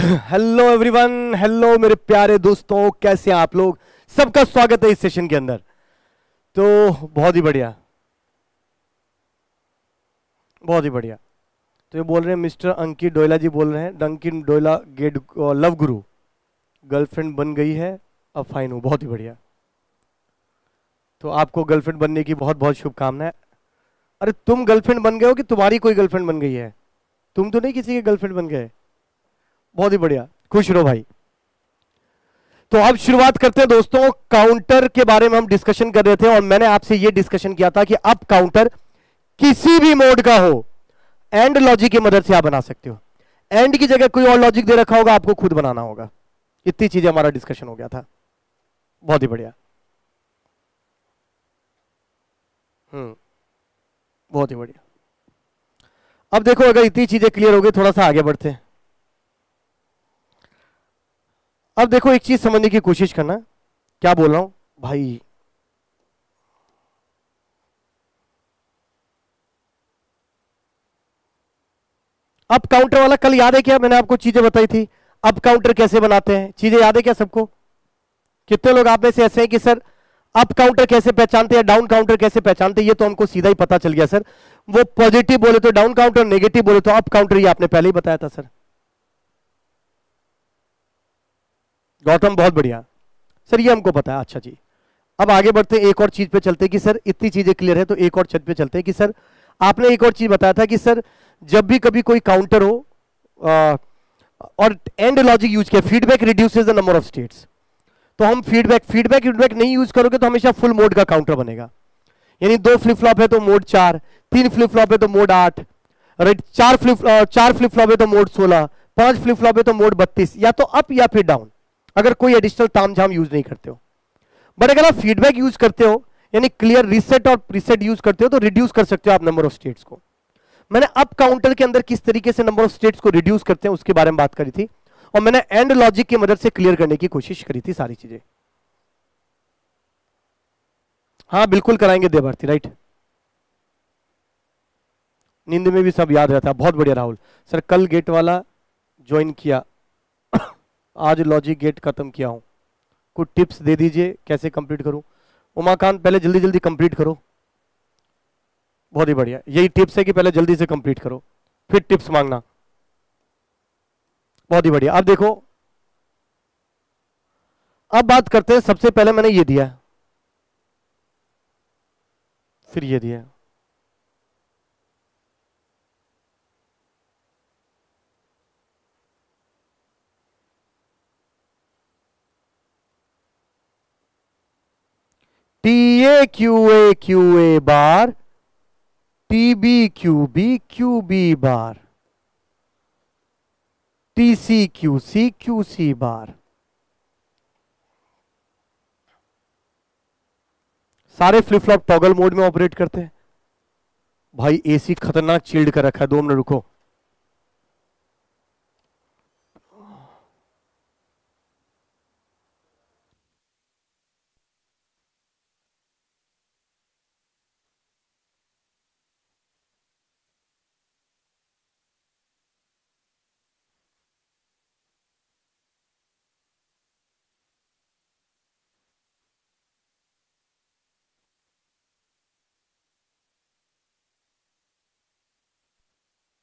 Hello everyone, hello मेरे प्यारे दोस्तों, कैसे हैं आप लोग। सबका स्वागत है इस सेशन के अंदर। तो बहुत ही बढ़िया, बहुत ही बढ़िया। तो ये बोल रहे हैं मिस्टर अंकित डोयला जी, बोल रहे हैं अंकित डोयला गेट लव गुरु, गर्लफ्रेंड बन गई है, अब फाइन हूँ। बहुत ही बढ़िया। तो आपको गर्लफ्रेंड बनने की बहुत बहुत शुभकामनाएं। अरे तुम गर्लफ्रेंड बन गए हो कि तुम्हारी कोई गर्लफ्रेंड बन गई है? तुम तो नहीं किसी के गर्लफ्रेंड बन गए। बहुत ही बढ़िया, खुश रहो भाई। तो अब शुरुआत करते हैं दोस्तों। काउंटर के बारे में हम डिस्कशन कर रहे थे और मैंने आपसे यह डिस्कशन किया था कि अब काउंटर किसी भी मोड का हो, एंड लॉजिक की मदद से आप बना सकते हो। एंड की जगह कोई और लॉजिक दे रखा होगा, आपको खुद बनाना होगा। इतनी चीजें हमारा डिस्कशन हो गया था। बहुत ही बढ़िया। हम्म, बहुत ही बढ़िया। अब देखो, अगर इतनी चीजें क्लियर हो गई, थोड़ा सा आगे बढ़ते हैं। अब देखो, एक चीज समझने की कोशिश करना। क्या बोल रहा हूं भाई? अब काउंटर वाला कल याद है क्या? मैंने आपको चीजें बताई थी। अब काउंटर कैसे बनाते हैं, चीजें याद है क्या सबको? कितने लोग आप में से ऐसे हैं कि सर अप काउंटर कैसे पहचानते हैं, डाउन काउंटर कैसे पहचानते हैं? ये तो हमको सीधा ही पता चल गया सर। वो पॉजिटिव बोले तो डाउन काउंटर, नेगेटिव बोले तो अप काउंटर। ये आपने पहले ही बताया था सर। गौतम बहुत बढ़िया सर, ये हमको पता है। अच्छा जी, अब आगे बढ़ते हैं, एक और चीज पे चलते हैं कि सर इतनी चीजें क्लियर है तो एक और चीज पे चलते हैं कि सर आपने एक और चीज बताया था कि सर जब भी कभी कोई काउंटर हो आ, और एंड लॉजिक यूज किया, feedback reduces the number of states. तो हम फीडबैक फीडबैक फीडबैक नहीं यूज करोगे तो हमेशा फुल मोड का काउंटर बनेगा। यानी 2 फ्लिप फ्लॉप है तो मोड 4, 3 फ्लिप फ्लॉप है तो मोड 8, राइट, 4 फ्लिप फ्लॉप है तो मोड 16, 5 फ्लिप फ्लॉप है तो मोड 32, या तो अप या फिर डाउन, अगर कोई एडिशनल तामझाम यूज नहीं करते हो। बट अगर आप फीडबैक यूज करते हो, यानी क्लियर रीसेट और प्रीसेट यूज करते हो, तो रिड्यूस कर सकते हो आप नंबर ऑफ स्टेट्स को। मैंने अप काउंटर के अंदर किस तरीके से नंबर ऑफ स्टेट्स को रिड्यूस करते हैं उसके बारे में बात करी थी, और मैंने एंड लॉजिक की मदद से क्लियर करने की कोशिश करी थी सारी चीजें। हाँ बिल्कुल कराएंगे देवभारती, राइट। नींद में भी सब याद रहता है। बहुत बढ़िया राहुल सर, कल गेट वाला ज्वाइन किया, आज लॉजिक गेट खत्म किया हूं, कुछ टिप्स दे दीजिए कैसे कंप्लीट करूं। उमाकांत पहले जल्दी जल्दी कंप्लीट करो। बहुत ही बढ़िया, यही टिप्स है कि पहले जल्दी से कंप्लीट करो, फिर टिप्स मांगना। बहुत ही बढ़िया। अब देखो, अब बात करते हैं। सबसे पहले मैंने ये दिया, फिर ये दिया। T A Q A Q A bar, T B Q B bar, T C Q C bar. सारे फ्लिप फ्लॉप टॉगल मोड में ऑपरेट करते हैं। भाई एसी खतरनाक चिल्ड कर रखा है, 2 मिनट रुको।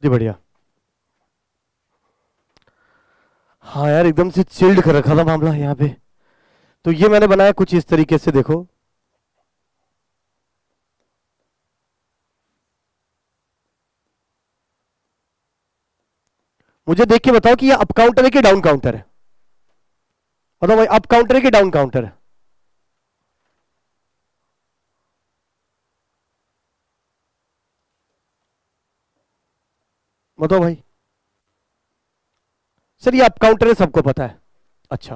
जी बढ़िया। हाँ यार, एकदम से चिल्ड कर रखा था मामला यहाँ पे। तो ये मैंने बनाया कुछ इस तरीके से, देखो। मुझे देख के बताओ कि ये अप काउंटर है कि डाउन काउंटर है। बताओ भाई, अप काउंटर है कि डाउन काउंटर है? बताओ भाई। सर ये अप काउंटर है, सबको पता है। अच्छा,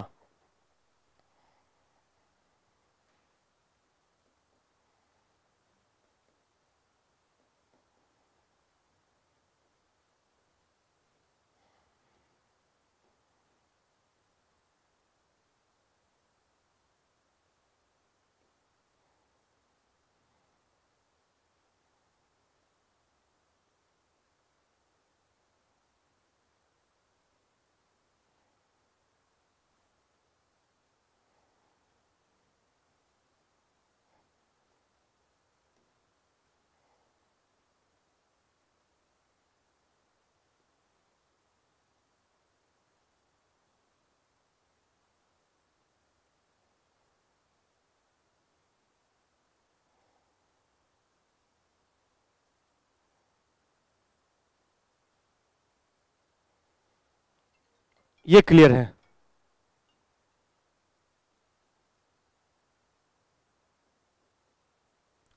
ये क्लियर है।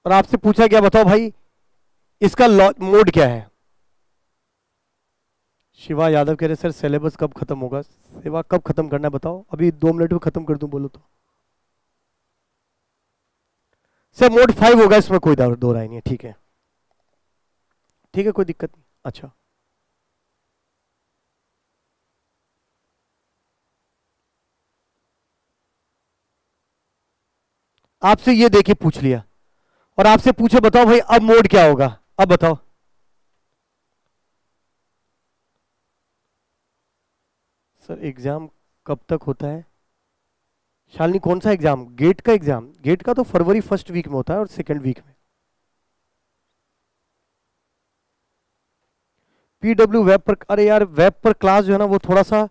और आपसे पूछा गया बताओ भाई इसका मोड क्या है। शिवा यादव कह रहे सर सिलेबस कब खत्म होगा। सेवा कब खत्म करना है बताओ, अभी 2 मिनट में खत्म कर दूं बोलो तो। सर मोड 5 होगा, इसमें कोई दो राय नहीं है। ठीक है ठीक है, कोई दिक्कत नहीं। अच्छा आपसे ये देखे पूछ लिया और आपसे पूछे बताओ भाई अब मोड क्या होगा, अब बताओ। सर एग्जाम कब तक होता है। शालिनी कौन सा एग्जाम, गेट का एग्जाम। गेट का तो फरवरी फर्स्ट वीक में होता है और सेकंड वीक में। पीडब्ल्यू वेब पर, अरे यार वेब पर क्लास जो है ना वो थोड़ा सा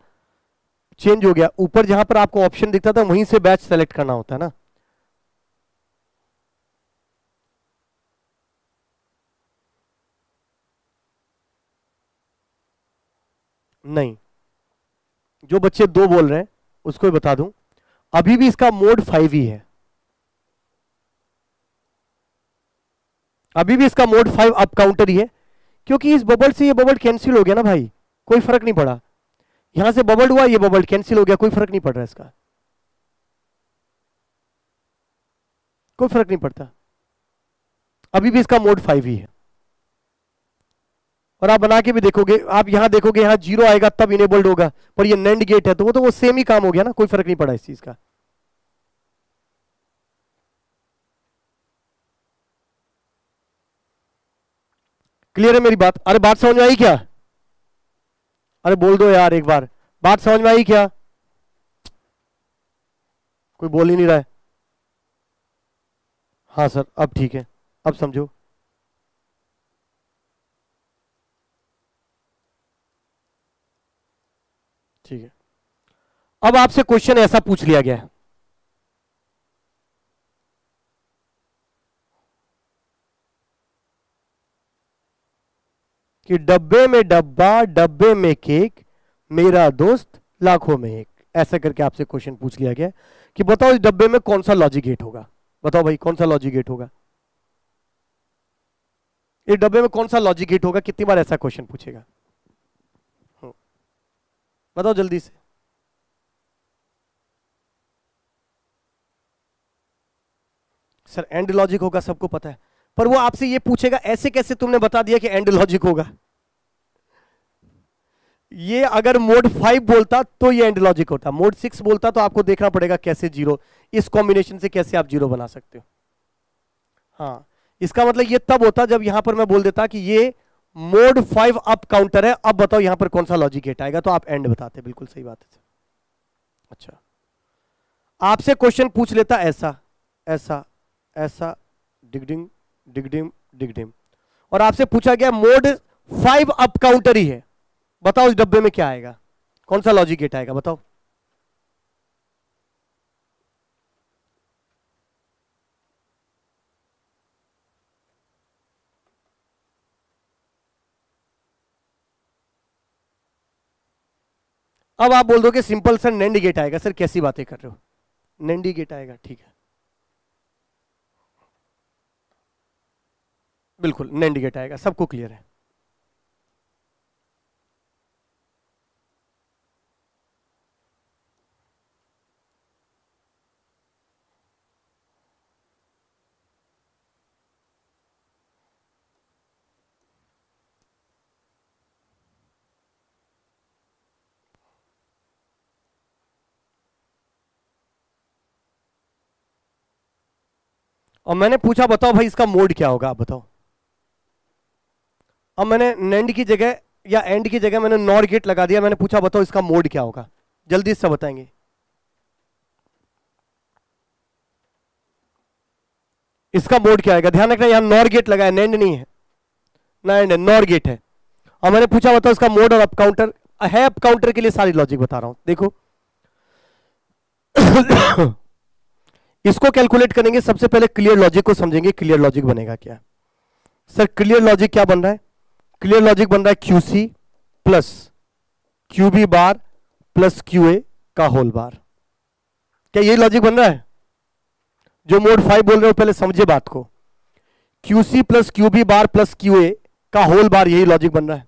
चेंज हो गया। ऊपर जहां पर आपको ऑप्शन दिखता था वहीं से बैच सेलेक्ट करना होता है ना। नहीं, जो बच्चे 2 बोल रहे हैं उसको भी बता दूं, अभी भी इसका मोड 5 ही है। अभी भी इसका मोड 5 अप काउंटर ही है, क्योंकि इस बबल से ये बबल कैंसिल हो गया ना भाई, कोई फर्क नहीं पड़ा। यहां से बबल हुआ, ये बबल कैंसिल हो गया, कोई फर्क नहीं पड़ रहा इसका, कोई फर्क नहीं पड़ता। अभी भी इसका मोड 5 ही है। और आप बना के भी देखोगे, आप यहां देखोगे यहां 0 आएगा तब इनेबल्ड होगा, पर ये नैंड गेट है तो वो सेम ही काम हो गया ना, कोई फर्क नहीं पड़ा इस चीज का। क्लियर है मेरी बात। अरे बात समझ में आई क्या, अरे बोल दो यार एक बार, बात समझ में आई क्या। कोई बोल ही नहीं रहा है। हाँ सर अब ठीक है, अब समझो। ठीक है, अब आपसे क्वेश्चन ऐसा पूछ लिया गया है कि डब्बे में डब्बा, डब्बे में केक, मेरा दोस्त लाखों में एक। ऐसा करके आपसे क्वेश्चन पूछ लिया गया कि बताओ इस डब्बे में कौन सा लॉजिक गेट होगा। बताओ भाई कौन सा लॉजिक गेट होगा, इस डब्बे में कौन सा लॉजिक गेट होगा। कितनी बार ऐसा क्वेश्चन पूछेगा, बताओ जल्दी से। सर एंड लॉजिक होगा, सबको पता है, पर वो आपसे ये पूछेगा ऐसे कैसे तुमने बता दिया कि एंड लॉजिक होगा। ये अगर मोड 5 बोलता तो ये एंड लॉजिक होता, मोड 6 बोलता तो आपको देखना पड़ेगा कैसे जीरो, इस कॉम्बिनेशन से कैसे आप जीरो बना सकते हो। हाँ, इसका मतलब ये तब होता जब यहां पर मैं बोल देता कि ये मोड 5 अप काउंटर है, अब बताओ यहां पर कौन सा लॉजिक गेट आएगा, तो आप एंड बताते। बिल्कुल सही बात है। अच्छा, आपसे क्वेश्चन पूछ लेता ऐसा ऐसा ऐसा, डिगडिंग डिगडिम डिगडिम, और आपसे पूछा गया मोड 5 अप काउंटर ही है, बताओ इस डब्बे में क्या आएगा, कौन सा लॉजिक गेट आएगा बताओ। अब आप बोल दो कि सिंपल सर नैंड गेट आएगा। सर कैसी बातें कर रहे हो, नैंड गेट आएगा, ठीक है बिल्कुल नैंड गेट आएगा, सबको क्लियर है। और मैंने पूछा बताओ भाई इसका मोड क्या होगा, आप बताओ। अब मैंने नैंड की जगह या एंड की जगह मैंने नॉर गेट लगा दिया, मैंने पूछा बताओ इसका मोड क्या होगा, जल्दी से बताएंगे। इसका मोड क्या आएगा, ध्यान रखना यहां नॉर गेट लगा है, नैंड नहीं है, नैंड नॉर गेट है। और मैंने पूछा बताओ इसका मोड और अप काउंटर है, अप काउंटर के लिए सारी लॉजिक बता रहा हूं देखो। इसको कैलकुलेट करेंगे, सबसे पहले क्लियर लॉजिक को समझेंगे, क्लियर लॉजिक बनेगा क्या। सर क्लियर लॉजिक क्या बन रहा है, क्लियर लॉजिक बन रहा है QC plus QB bar plus Q A का होल बार। क्या यही लॉजिक बन रहा है? जो मोड 5 बोल रहे हो पहले समझे बात को। QC plus QB bar plus Q A का होल बार, यही लॉजिक बन रहा है।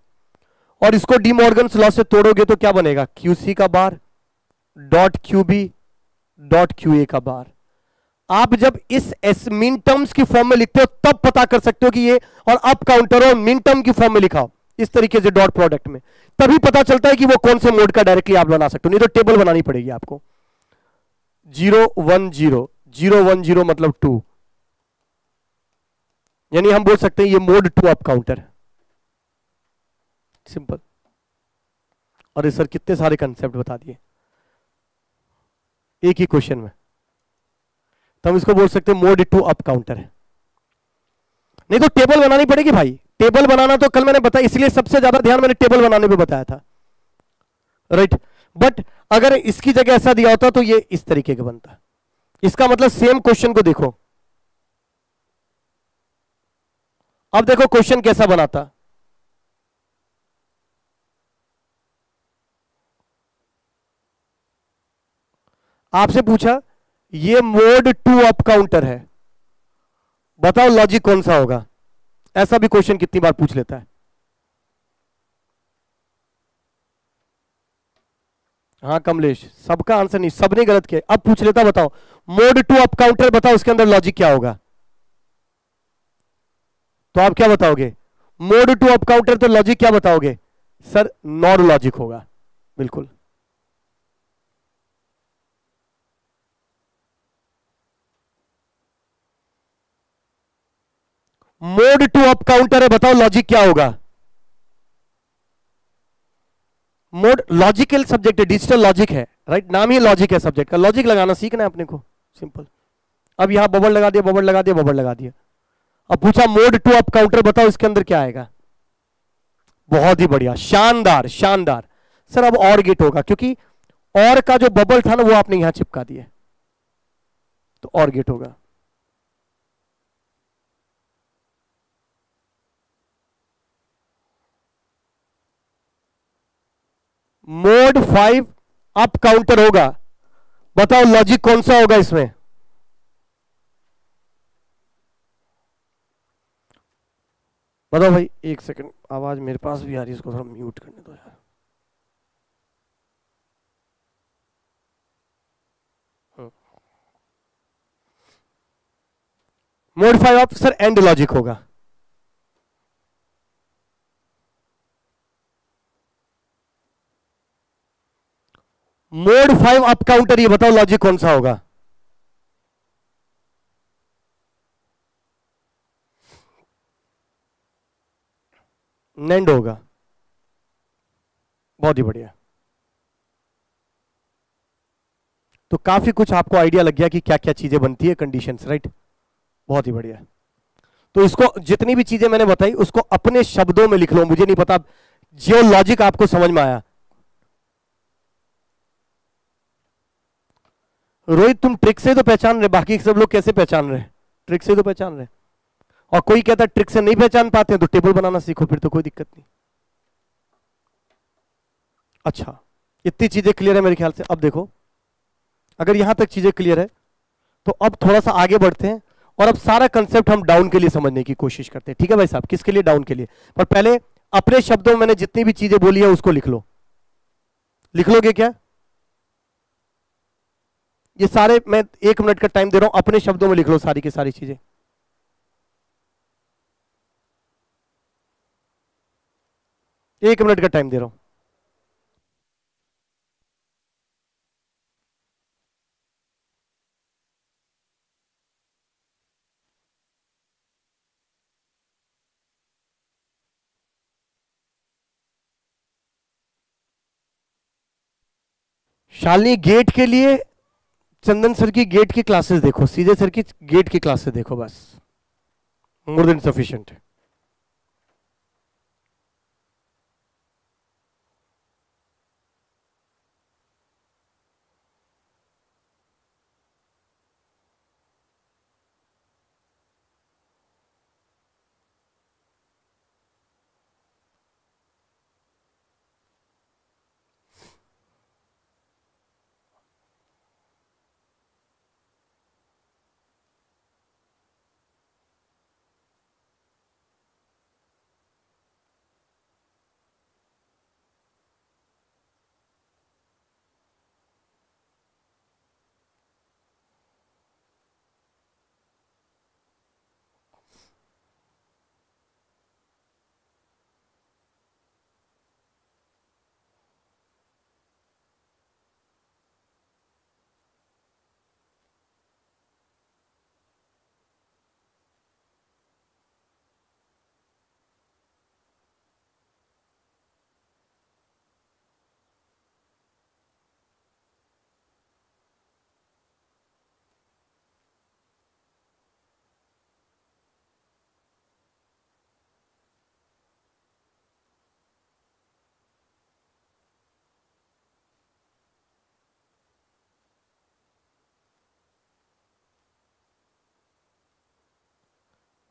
और इसको डी मॉर्गन्स लॉ से तोड़ोगे तो क्या बनेगा? क्यूसी का bar dot QB dot Q A का बार। आप जब इस एस मिन टर्म्स की फॉर्म में लिखते हो तब पता कर सकते हो कि ये, और अप काउंटर और मिन टर्म की फॉर्म में लिखा हो इस तरीके से डॉट प्रोडक्ट में, तभी पता चलता है कि वो कौन से मोड का डायरेक्टली आप बना सकते हो, नहीं तो टेबल बनानी पड़ेगी आपको। 010 010 मतलब 2, यानी हम बोल सकते हैं ये मोड 2 अप काउंटर है। सिंपल। और ये सर कितने सारे कंसेप्ट बता दिए एक ही क्वेश्चन में, तो हम इसको बोल सकते हैं मोड 2 अप काउंटर है। नहीं तो टेबल बनानी पड़ेगी भाई। टेबल बनाना तो कल मैंने बताया, इसलिए सबसे ज्यादा ध्यान मैंने टेबल बनाने पे बताया था, राइट। बट अगर इसकी जगह ऐसा दिया होता तो ये इस तरीके का बनता। इसका मतलब सेम क्वेश्चन को देखो, अब देखो क्वेश्चन कैसा बनाता। आपसे पूछा ये मोड 2 अप काउंटर है, बताओ लॉजिक कौन सा होगा। ऐसा भी क्वेश्चन कितनी बार पूछ लेता है। हाँ कमलेश, सबका आंसर नहीं, सबने गलत किया। अब पूछ लेता, बताओ मोड 2 अप काउंटर, बताओ उसके अंदर लॉजिक क्या होगा। तो आप क्या बताओगे? मोड 2 अप काउंटर, तो लॉजिक क्या बताओगे? सर नॉर लॉजिक होगा, बिल्कुल। मोड 2 अप काउंटर है, बताओ लॉजिक क्या होगा। मोड लॉजिकल सब्जेक्ट है, डिजिटल लॉजिक है, राइट। नाम ही लॉजिक है सब्जेक्ट का, लॉजिक लगाना सीखना है अपने को, सिंपल। अब यहां बबल लगा दिया, बबल लगा दिया, बबल लगा दिया। अब पूछा मोड 2 अप काउंटर, बताओ इसके अंदर क्या आएगा। बहुत ही बढ़िया, शानदार शानदार। सर अब और गेट होगा, क्योंकि और का जो बबल था ना वो आपने यहां चिपका दिया, तो और गेट होगा। मोड 5 अप काउंटर होगा, बताओ लॉजिक कौन सा होगा इसमें। बताओ भाई, एक सेकंड, आवाज मेरे पास भी आ रही है, इसको थोड़ा म्यूट करने दो यार। Mode 5 up sir and logic होगा। मोड 5 अप काउंटर, ये बताओ लॉजिक कौन सा होगा। नेंड होगा। बहुत ही बढ़िया। तो काफी कुछ आपको आइडिया लग गया कि क्या क्या चीजें बनती है, कंडीशंस, राइट। बहुत ही बढ़िया। तो इसको जितनी भी चीजें मैंने बताई उसको अपने शब्दों में लिख लो, मुझे नहीं पता जो लॉजिक आपको समझ में आया। रोहित तुम ट्रिक से तो पहचान रहे, बाकी सब लोग कैसे पहचान रहे? ट्रिक से तो पहचान रहे। और कोई कहता ट्रिक से नहीं पहचान पाते तो टेबल बनाना सीखो, फिर तो कोई दिक्कत नहीं। अच्छा, इतनी चीजें क्लियर है मेरे ख्याल से। अब देखो, अगर यहां तक चीजें क्लियर है तो अब थोड़ा सा आगे बढ़ते हैं, और अब सारा कंसेप्ट हम डाउन के लिए समझने की कोशिश करते हैं। ठीक है भाई साहब, किसके लिए? डाउन के लिए। पर पहले अपने शब्दों में मैंने जितनी भी चीजें बोली है उसको लिख लो। लिख लोगे क्या? ये सारे, मैं 1 मिनट का टाइम दे रहा हूं, अपने शब्दों में लिख लो सारी की सारी चीजें। 1 मिनट का टाइम दे रहा हूं। शालिनी गेट के लिए चंदन सर की गेट की क्लासेस देखो, सीधे सर की गेट की क्लासेस देखो, बस मोर देन सफिशिएंट।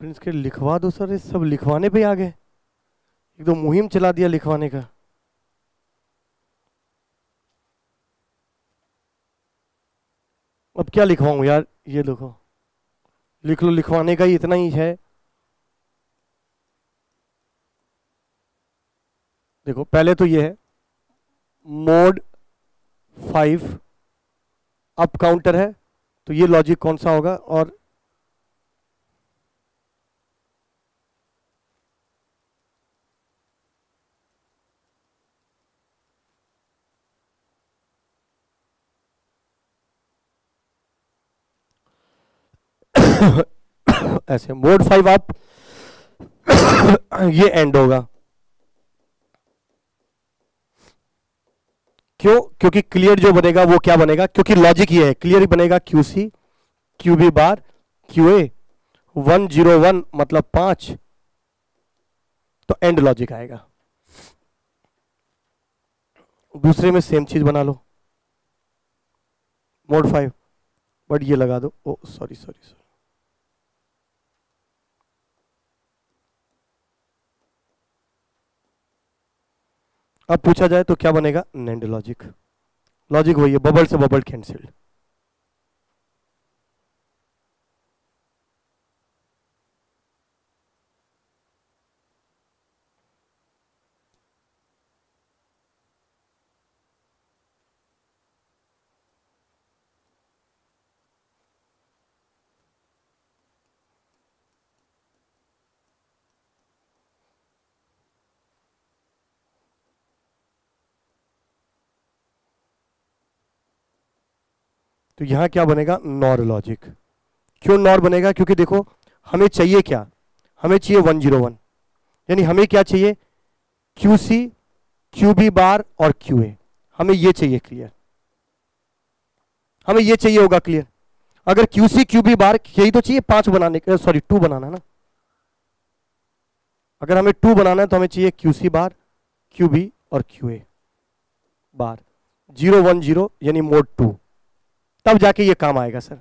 प्रिंस के लिखवा दो सर, इस सब लिखवाने पे आ गए, एकदम मुहिम चला दिया लिखवाने का। अब क्या लिखवाऊं यार, ये देखो लिख लो, लिखवाने का ही इतना ही है। देखो पहले तो ये है मोड 5 अप काउंटर है, तो ये लॉजिक कौन सा होगा, और ऐसे मोड 5 अप ये एंड होगा। क्यों? क्योंकि क्लियर जो बनेगा वो क्या बनेगा, क्योंकि लॉजिक ये है, क्लियर ही बनेगा QC QB बार QA 101 मतलब 5, तो एंड लॉजिक आएगा। दूसरे में सेम चीज बना लो, मोड 5, बट ये लगा दो, ओ सॉरी सॉरी सॉरी, अब पूछा जाए तो क्या बनेगा, नेंड लॉजिक। लॉजिक वही है, बबल से बबल कैंसिल्ड। तो यहां क्या बनेगा, नॉर लॉजिक। क्यों नॉर बनेगा, क्योंकि देखो हमें चाहिए क्या, हमें चाहिए 101, यानी हमें क्या चाहिए, QC QB बार और QA, हमें ये चाहिए क्लियर, हमें ये चाहिए होगा क्लियर। अगर QC QB बार यही तो चाहिए 5 बनाने, सॉरी 2 बनाना है ना, अगर हमें 2 बनाना है तो हमें चाहिए QC बार QB और QA बार 010 यानी मोड 2, तब जाके ये काम आएगा सर।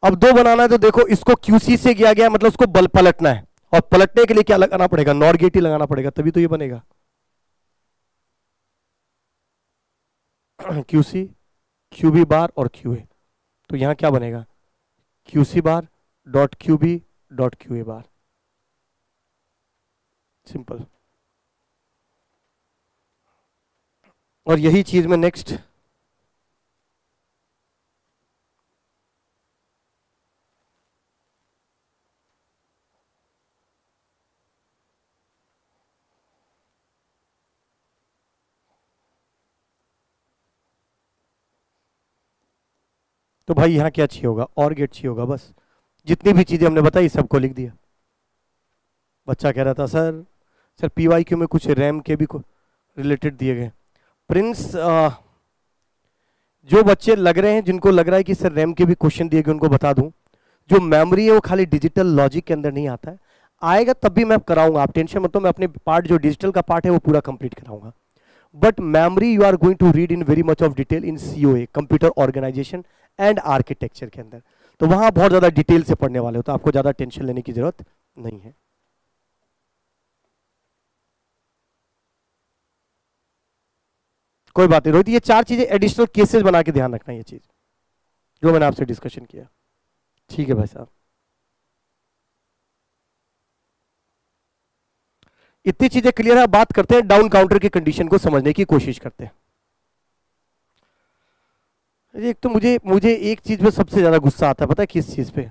अब 2 बनाना है तो देखो इसको QC से किया गया मतलब उसको बल पलटना है, और पलटने के लिए क्या लगाना पड़ेगा, नॉर गेट ही लगाना पड़ेगा, तभी तो ये बनेगा। QC QB बार और QA, तो यहां क्या बनेगा, QC बार डॉट QB डॉट QA बार, सिंपल। और यही चीज में नेक्स्ट तो भाई यहां क्या चाहिए होगा, और गेट चाहिए होगा, बस जितनी भी चीजें हमने बताई सबको लिख दिया। बच्चा कह रहा था सर सर PYQ में कुछ रैम के भी रिलेटेड दिए गए। प्रिंस जो बच्चे लग रहे हैं, जिनको लग रहा है कि सर रैम के भी क्वेश्चन दिए गए, उनको बता दूं, जो मेमोरी है वो खाली डिजिटल लॉजिक के अंदर नहीं आता है, आएगा तब भी मैं कराऊंगा, आप टेंशन मत लो, मैं अपने पार्ट जो डिजिटल का पार्ट है वो पूरा कंप्लीट कराऊंगा। But memory you are going to read in very much of detail in COA, computer organisation and architecture के अंदर, तो वहां बहुत ज्यादा डिटेल से पढ़ने वाले हो, तो आपको ज्यादा टेंशन लेने की जरूरत नहीं है। कोई बात नहीं रोहित, ये 4 चीजें एडिशनल केसेस बना के ध्यान रखना, ये चीज जो मैंने आपसे डिस्कशन किया। ठीक है भाई साहब, इतनी चीजें क्लियर है, बात करते हैं डाउन काउंटर की कंडीशन को समझने की कोशिश करते हैं। एक तो मुझे मुझे एक चीज पे सबसे ज्यादा गुस्सा आता है, पता है किस चीज पे,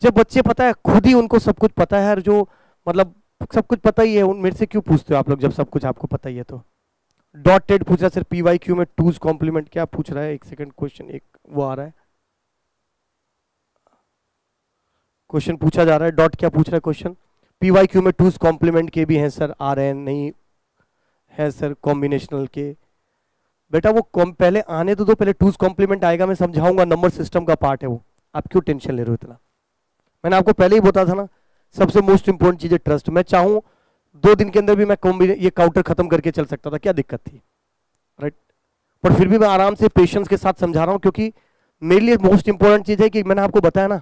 जब बच्चे पता है खुद ही उनको सब कुछ पता है, और जो मतलब सब कुछ पता ही है, उन मेरे से क्यों पूछते हो आप लोग जब सब कुछ आपको पता ही है। तो डॉटेड पूछ रहा है सर PYQ में टूज कॉम्प्लीमेंट क्या पूछ रहा है, एक सेकंड, क्वेश्चन एक वो आ रहा है, क्वेश्चन पूछा जा रहा है, डॉट क्या पूछ रहा है क्वेश्चन, PYQ में टूज कॉम्प्लीमेंट के भी हैं सर, आ रहे हैं नहीं है सर, कॉम्बिनेशनल के, बेटा वो पहले आने तो दो, पहले टूज कॉम्प्लीमेंट आएगा, मैं समझाऊंगा, नंबर सिस्टम का पार्ट है वो, आप क्यों टेंशन ले रहे हो इतना। मैंने आपको पहले ही बताया था ना, सबसे मोस्ट इंपोर्टेंट चीज है ट्रस्ट। मैं चाहूं 2 दिन के अंदर भी मैं ये काउंटर खत्म करके चल सकता था, क्या दिक्कत थी, राइट। पर फिर भी मैं आराम से पेशेंस के साथ समझा रहा हूं, क्योंकि मेरे लिए मोस्ट इंपोर्टेंट चीज है कि मैंने आपको बताया ना,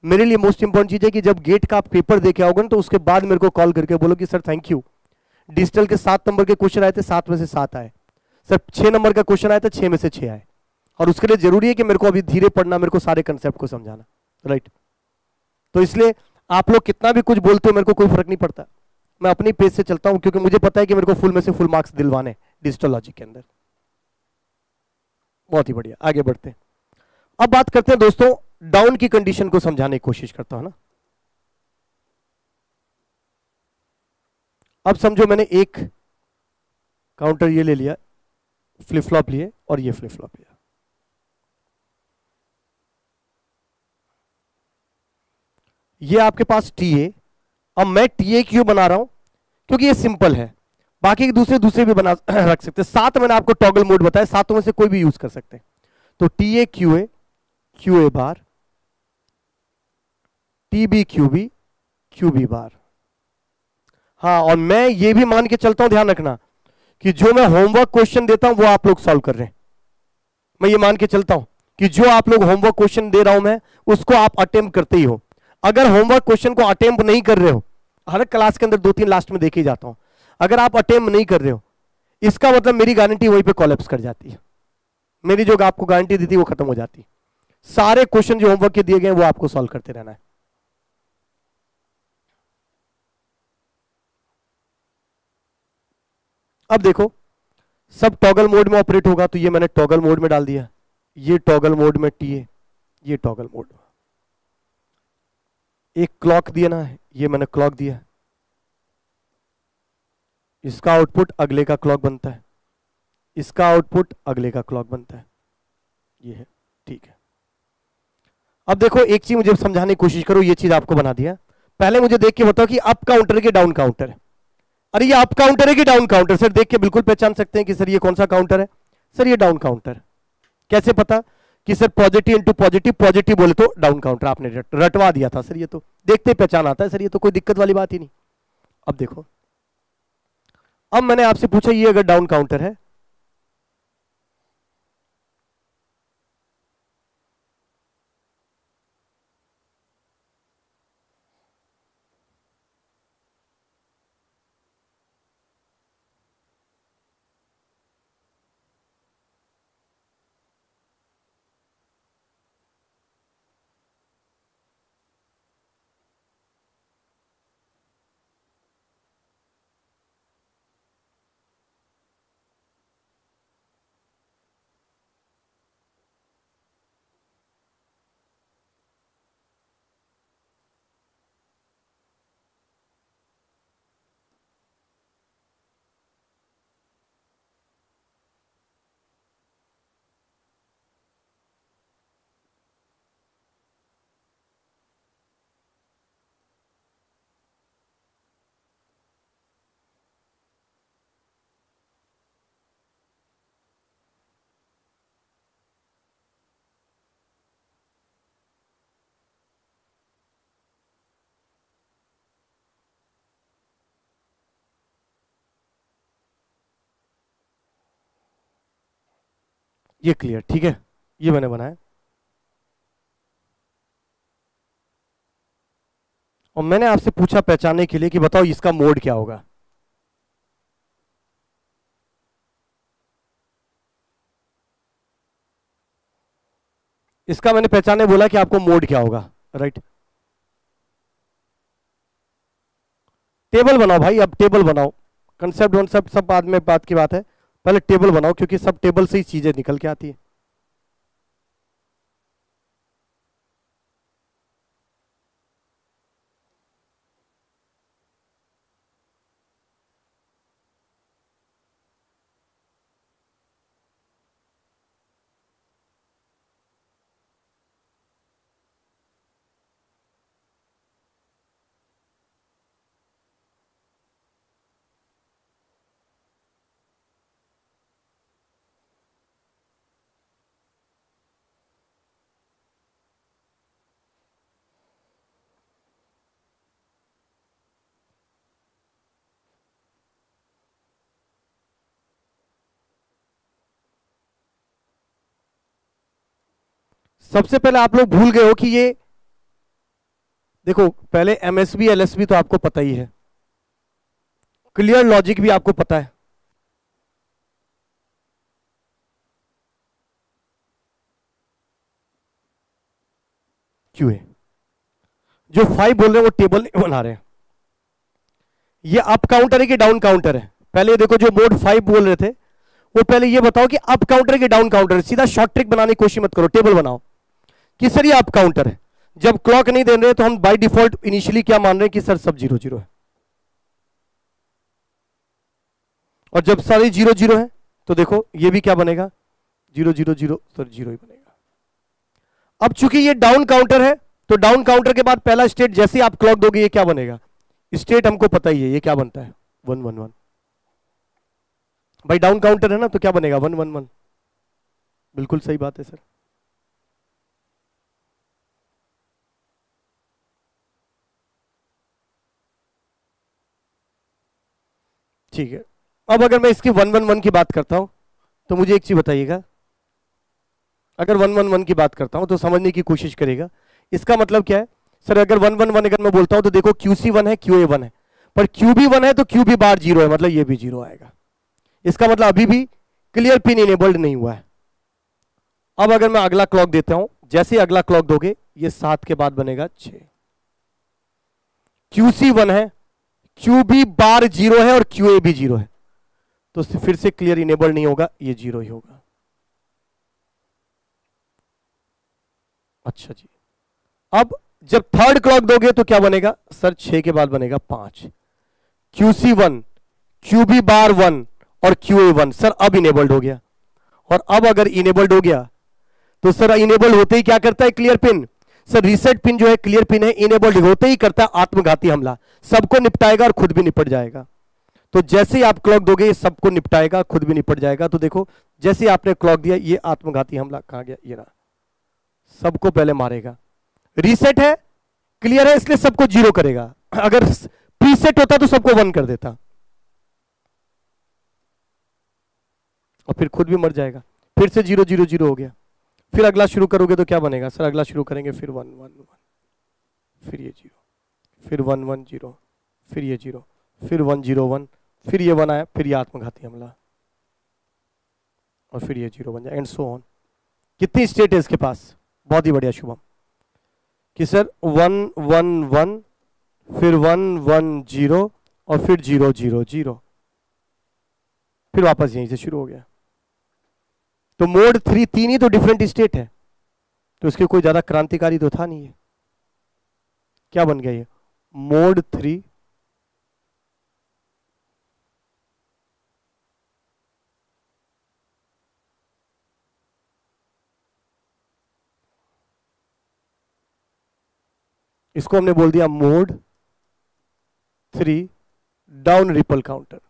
मेरे लिए मोस्ट इंपॉर्टेंट चीज है कि जब गेट का आप पेपर दे के आओगे ना, तो उसके बाद मेरे को कॉल करके बोलो कि सर थैंक यू, डिजिटल के 7 नंबर के क्वेश्चन आए थे, 7 में से 7 आए। सर 6 नंबर का क्वेश्चन आया था, 6 में से 6 आए। और उसके लिए जरूरी है कि मेरे को अभी धीरे पढ़ना, मेरे को सारे कंसेप्ट को समझाना, राइट। तो इसलिए आप लोग कितना भी कुछ बोलते हो, मेरे को कोई फर्क नहीं पड़ता, मैं अपनी पेज से चलता हूं, क्योंकि मुझे पता है कि मेरे को फुल में से फुल मार्क्स दिलवाने डिजिटल लॉजिक के अंदर। बहुत ही बढ़िया, आगे बढ़ते हैं। अब बात करते हैं दोस्तों, डाउन की कंडीशन को समझाने की कोशिश करता हूं ना। अब समझो मैंने एक काउंटर ये ले लिया, फ्लिप फ्लॉप लिए, और ये फ्लिप फ्लॉप लिया। ये आपके पास टी ए। अब मैं टी ए क्यों बना रहा हूं? क्योंकि ये सिंपल है, बाकी दूसरे दूसरे भी बना रख सकते हैं। 7 मैंने आपको टॉगल मोड बताया, 7 में से कोई भी यूज कर सकते हैं। तो T A Q A, Q A bar, T B Q B, Q B bar. हाँ, और मैं ये भी मान के चलता हूं, ध्यान रखना, कि जो मैं होमवर्क क्वेश्चन देता हूं वो आप लोग सॉल्व कर रहे हैं। मैं ये मान के चलता हूं कि जो आप लोग होमवर्क क्वेश्चन दे रहा हूं मैं, उसको आप अटेम्प्ट करते ही हो। अगर होमवर्क क्वेश्चन को अटेम्प्ट नहीं कर रहे हो, हर क्लास के अंदर 2-3 लास्ट में देखे जाता हूं, अगर आप अटेम्प्ट नहीं कर रहे हो, इसका मतलब मेरी गारंटी वहीं पे कोलैप्स कर जाती है। मेरी जो आपको गारंटी दी थी वो खत्म हो जाती। सारे क्वेश्चन जो होमवर्क के दिए गए वो आपको सॉल्व करते रहना है। अब देखो, सब टॉगल मोड में ऑपरेट होगा, तो ये मैंने टॉगल मोड में डाल दिया, ये टॉगल मोड में टी है, ये टॉगल मोड में। एक क्लॉक दिया ना, ये मैंने क्लॉक दिया, इसका आउटपुट अगले का क्लॉक बनता है, इसका आउटपुट अगले का क्लॉक बनता है, ये है, ठीक है। अब देखो एक चीज मुझे समझाने की कोशिश करो, ये चीज आपको बना दिया, पहले मुझे देख के बताओ कि अप काउंटर है कि डाउन काउंटर है। अरे ये अप काउंटर है कि डाउन काउंटर? सर देख के बिल्कुल पहचान सकते हैं कि सर ये कौन सा काउंटर है। सर ये डाउन काउंटर। कैसे पता? कि sir positive into positive, positive बोले तो डाउन काउंटर, आपने रटवा दिया था सर, ये तो देखते पहचान आता है सर, ये तो कोई दिक्कत वाली बात ही नहीं। अब देखो, अब मैंने आपसे पूछा ये अगर डाउन काउंटर है, ये क्लियर, ठीक है, ये मैंने बनाया। और मैंने आपसे पूछा पहचानने के लिए कि बताओ इसका मोड क्या होगा। इसका मैंने पहचाने बोला कि आपको मोड क्या होगा, राइट। टेबल बनाओ भाई, अब टेबल बनाओ, कंसेप्ट वंसेप्ट सब बाद में बात की बात है, पहले टेबल बनाओ, क्योंकि सब टेबल से ही चीजें निकल के आती है। सबसे पहले आप लोग भूल गए हो कि ये देखो पहले एमएसबी एलएसबी तो आपको पता ही है, क्लियर लॉजिक भी आपको पता है। क्यूए जो 5 बोल रहे हैं वो टेबल नहीं बना रहे हैं। ये अप काउंटर है कि डाउन काउंटर है? पहले देखो जो मोड 5 बोल रहे थे वो पहले ये बताओ कि अप काउंटर है कि डाउन काउंटर है। सीधा शॉर्ट ट्रिक बनाने की कोशिश मत करो, टेबल बनाओ कि सर ये अप काउंटर है। जब क्लॉक नहीं दे रहे तो हम बाय डिफॉल्ट इनिशियली क्या मान रहे हैं कि सर सब 0 0 है, और जब सारे 0 0 है तो देखो ये भी क्या बनेगा 0 0 0, सर 0 ही बनेगा। अब चूंकि ये डाउन काउंटर है तो डाउन काउंटर के बाद पहला स्टेट जैसे आप क्लॉक दोगे ये क्या बनेगा, स्टेट हमको पता ही है ये क्या बनता है 1 1 1। भाई डाउन काउंटर है ना तो क्या बनेगा 1 1 1। बिल्कुल सही बात है सर। ठीक है, अब अगर मैं इसकी 1 1 1 की बात करता हूं तो मुझे एक चीज बताइएगा, अगर 1 1 1 की बात करता हूं तो समझने की कोशिश करेगा। इसका मतलब क्या है सर, अगर 1 1 1 अगर मैं बोलता हूं तो देखो QC 1 है QA 1 है, पर QB 1 है तो QB बार 0 है, मतलब ये भी 0 आएगा। इसका मतलब अभी भी क्लियर पिन इनेबल्ड नहीं हुआ है। अब अगर मैं अगला क्लॉक देता हूं, जैसे ही अगला क्लॉक दोगे ये 7 के बाद बनेगा 6। QC 1 है, QB बार 0 है और QA भी 0 है, तो फिर से क्लियर इनेबल नहीं होगा, ये 0 ही होगा। अच्छा जी, अब जब थर्ड क्लॉक दोगे तो क्या बनेगा सर, 6 के बाद बनेगा 5। QC 1, QB बार 1 और QA 1, सर अब इनेबल्ड हो गया। और अब अगर इनेबल्ड हो गया तो सर इनेबल होते ही क्या करता है clear pin, sir reset pin जो है क्लियर पिन है, इनेबल्ड होते ही करता है आत्मघाती हमला, सबको निपटाएगा और खुद भी निपट जाएगा। तो जैसे ही आप क्लॉक दोगे ये सबको निपटाएगा, खुद भी निपट जाएगा। तो देखो जैसे ही आपने क्लॉक दिया ये आत्मघाती हमला कहां गया, ये रहा, सबको पहले मारेगा। रीसेट है, क्लियर है, इसलिए सबको 0 करेगा। अगर प्रीसेट होता तो सबको 1 कर देता और फिर खुद भी मर जाएगा। फिर से 0 0 0 हो गया, फिर अगला शुरू करोगे तो क्या बनेगा सर, अगला शुरू करेंगे फिर 1 1 1, फिर ये 0, फिर 1 1 0, फिर ये 0, फिर 1 0 1, फिर ये 1 आया, फिर ये आत्मघाती हमला और फिर ये 0 बन जाए, एंड सो ऑन। कितनी स्टेट है इसके पास, बहुत ही बढ़िया शुभम, कि सर 1 1 1, फिर 1 1 0 और फिर 0 0 0, फिर वापस यहीं से शुरू हो गया। तो मोड 3 तीन ही तो डिफरेंट स्टेट है, तो इसके कोई ज्यादा क्रांतिकारी तो था नहीं है। क्या बन गया ये मोड 3 इसको हमने बोल दिया मोड 3 डाउन रिपल काउंटर।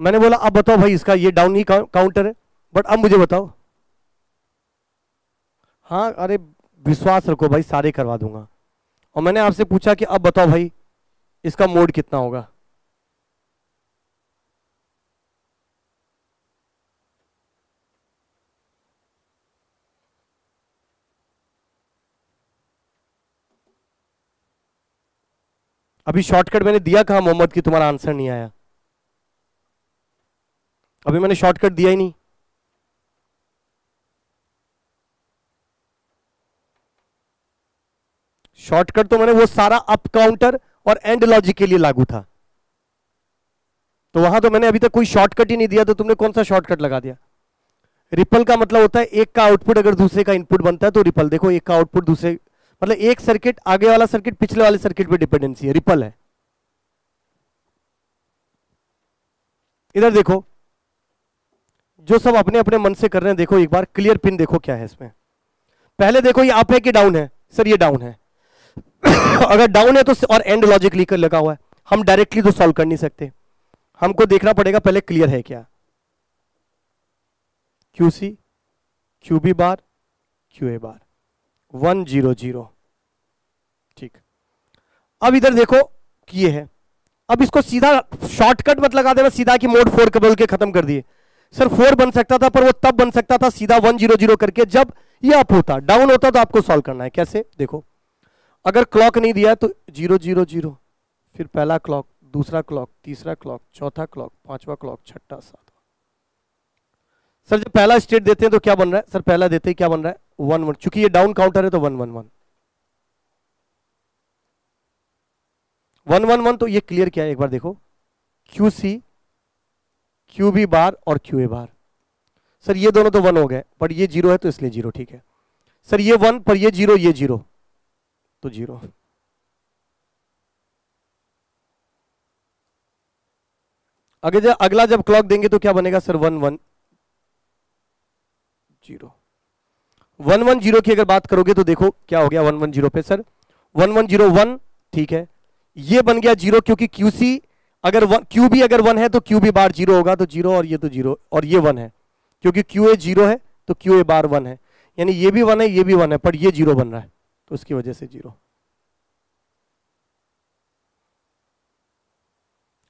मैंने बोला अब बताओ भाई, इसका ये डाउन ही काउंटर है, बट अब मुझे बताओ। हाँ अरे विश्वास रखो भाई, सारे करवा दूंगा। और मैंने आपसे पूछा कि अब बताओ भाई इसका मोड कितना होगा। अभी शॉर्टकट मैंने दिया कहा मोहम्मद की तुम्हारा आंसर नहीं आया, अभी मैंने शॉर्टकट दिया ही नहीं। शॉर्टकट तो मैंने वो सारा अप काउंटर और एंड लॉजिक के लिए लागू था, तो वहां तो मैंने अभी तक कोई शॉर्टकट ही नहीं दिया, तो तुमने कौन सा शॉर्टकट लगा दिया। रिपल का मतलब होता है एक का आउटपुट अगर दूसरे का इनपुट बनता है तो रिपल। देखो एक का आउटपुट दूसरे, मतलब एक सर्किट आगे वाला सर्किट पिछले वाले सर्किट पे डिपेंडेंसी है, रिपल है। इधर देखो, जो सब अपने अपने मन से कर रहे हैं, देखो एक बार क्लियर पिन देखो क्या है इसमें। पहले देखो ये अप है कि डाउन है, सर ये डाउन है। अगर डाउन है तो और एंड लॉजिक लिखकर लगा हुआ है, हम डायरेक्टली तो सॉल्व कर नहीं सकते, हमको देखना पड़ेगा पहले क्लियर है क्या। क्यूसी, क्यूबी बार, क्यूए बार, 100, ठीक। अब इधर देखो कि ये है, अब इसको सीधा शॉर्टकट मत लगा देना सीधा कि मोड 4 बोल के खत्म कर दिए। सर 4 बन सकता था, पर वो तब बन सकता था सीधा 100 करके जब ये अप होता, डाउन होता तो आपको सॉल्व करना है। कैसे देखो, अगर क्लॉक नहीं दिया तो 000, फिर पहला क्लॉक, दूसरा क्लॉक, तीसरा क्लॉक, चौथा क्लॉक, पांचवा क्लॉक, छठा, सातवां। सर जब पहला स्टेट देते हैं तो क्या बन रहा है, सर पहला देते ही क्या बन रहा है 1 1, चूंकि ये डाउन काउंटर है तो 1 1 1 1 1 1। तो ये क्लियर क्या है एक बार देखो, Q C, Q B bar और क्यू ए बार। सर ये दोनों तो 1 हो गए, पर ये 0 है तो इसलिए 0, ठीक है। सर ये 1 पर ये 0, ये 0 तो 0। अगला जब क्लॉक देंगे तो क्या बनेगा सर 1 1 0। 1 1 0 की अगर बात करोगे तो देखो क्या हो गया 1 1 0 पे सर 1 1 0 1, ठीक है। ये बन गया 0 क्योंकि क्यूसी अगर क्यू भी अगर 1 है तो क्यू भी बार 0 होगा, तो 0 और ये तो 0 और ये 1 है, क्योंकि क्यू ए 0 है तो क्यू ए बार 1 है, यानी ये भी 1 है ये भी 1 है, पर ये 0 बन रहा है तो उसकी वजह से 0।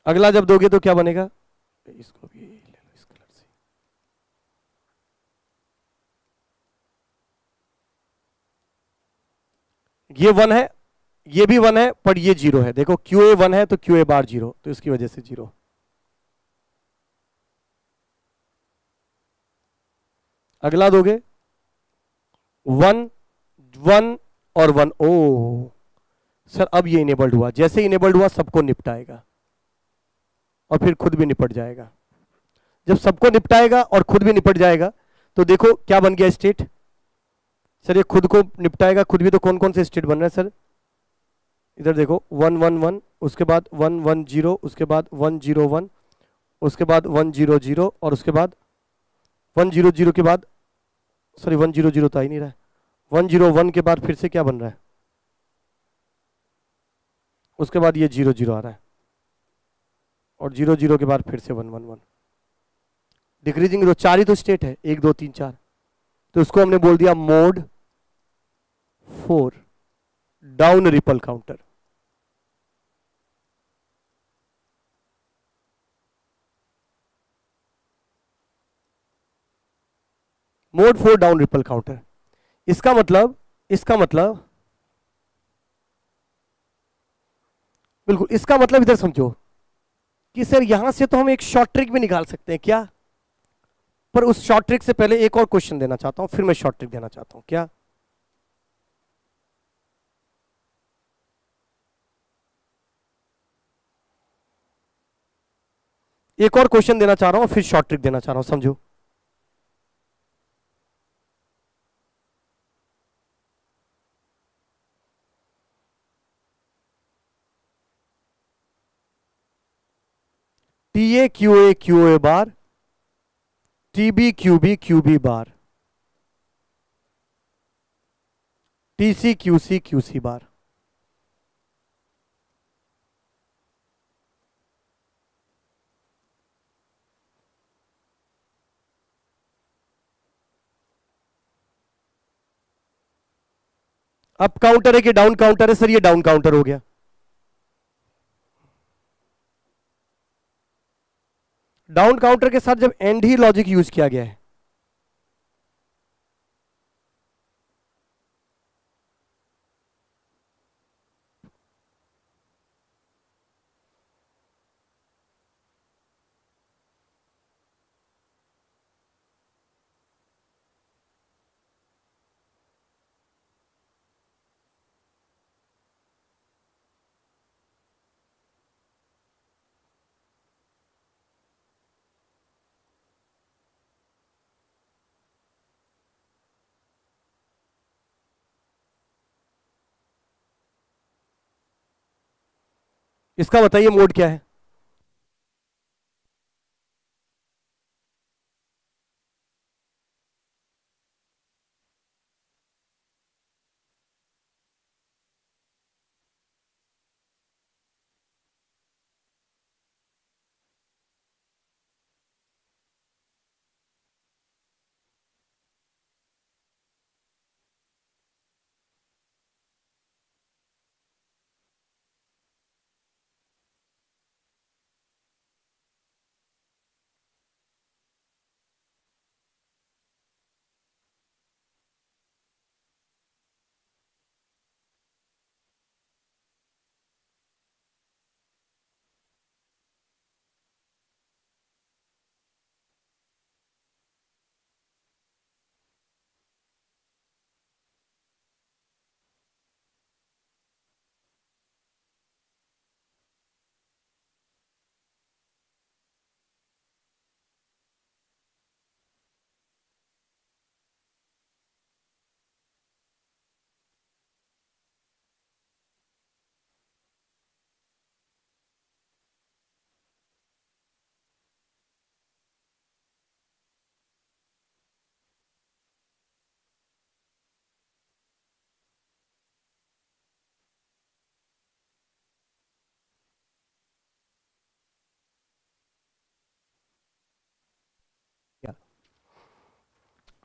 अगला जब दोगे तो क्या बनेगा, इसको भी ले लो इस कलर से। ये 1 है, ये भी 1 है, पर ये 0 है। देखो क्यू ए 1 है तो क्यू ए बार 0, तो इसकी वजह से 0। अगला दोगे 1 1 और 1, ओ सर अब ये इनेबल्ड हुआ, जैसे इनेबल्ड हुआ सबको निपटाएगा और फिर खुद भी निपट जाएगा। जब सबको निपटाएगा और खुद भी निपट जाएगा तो देखो क्या बन गया स्टेट। सर ये खुद को निपटाएगा, खुद भी, तो कौन कौन से स्टेट बन रहे हैं सर, इधर देखो 1 1 1, उसके बाद 1 1 0, उसके बाद 1 0 1, उसके बाद 1 0 0 और उसके बाद 1 0 0 के बाद, सॉरी 1 0 0 तो आ ही नहीं रहा है, 1 0 1 के बाद फिर से क्या बन रहा है, उसके बाद ये 0 0 आ रहा है और 0 0 के बाद फिर से 1 1 1। डिक्रीजिंग रो, 4 ही तो स्टेट है, 1 2 3 4, तो उसको हमने बोल दिया mode 4 down ripple counter. Mode 4 down ripple counter, इसका मतलब बिल्कुल, इसका मतलब इधर समझो कि सर यहां से तो हम एक शॉर्ट ट्रिक भी निकाल सकते हैं क्या, पर उस शॉर्ट ट्रिक से पहले एक और क्वेश्चन देना चाहता हूं, फिर मैं शॉर्ट ट्रिक देना चाहता हूं क्या। एक और क्वेश्चन देना चाह रहा हूं फिर शॉर्ट ट्रिक देना चाह रहा हूं, समझो। T A Q A bar, T B Q B bar, T C Q C bar. Up counter है कि डाउन काउंटर है, सर ये डाउन काउंटर हो गया। डाउन काउंटर के साथ जब एंड ही लॉजिक यूज किया गया है, इसका बताइए मोड क्या है।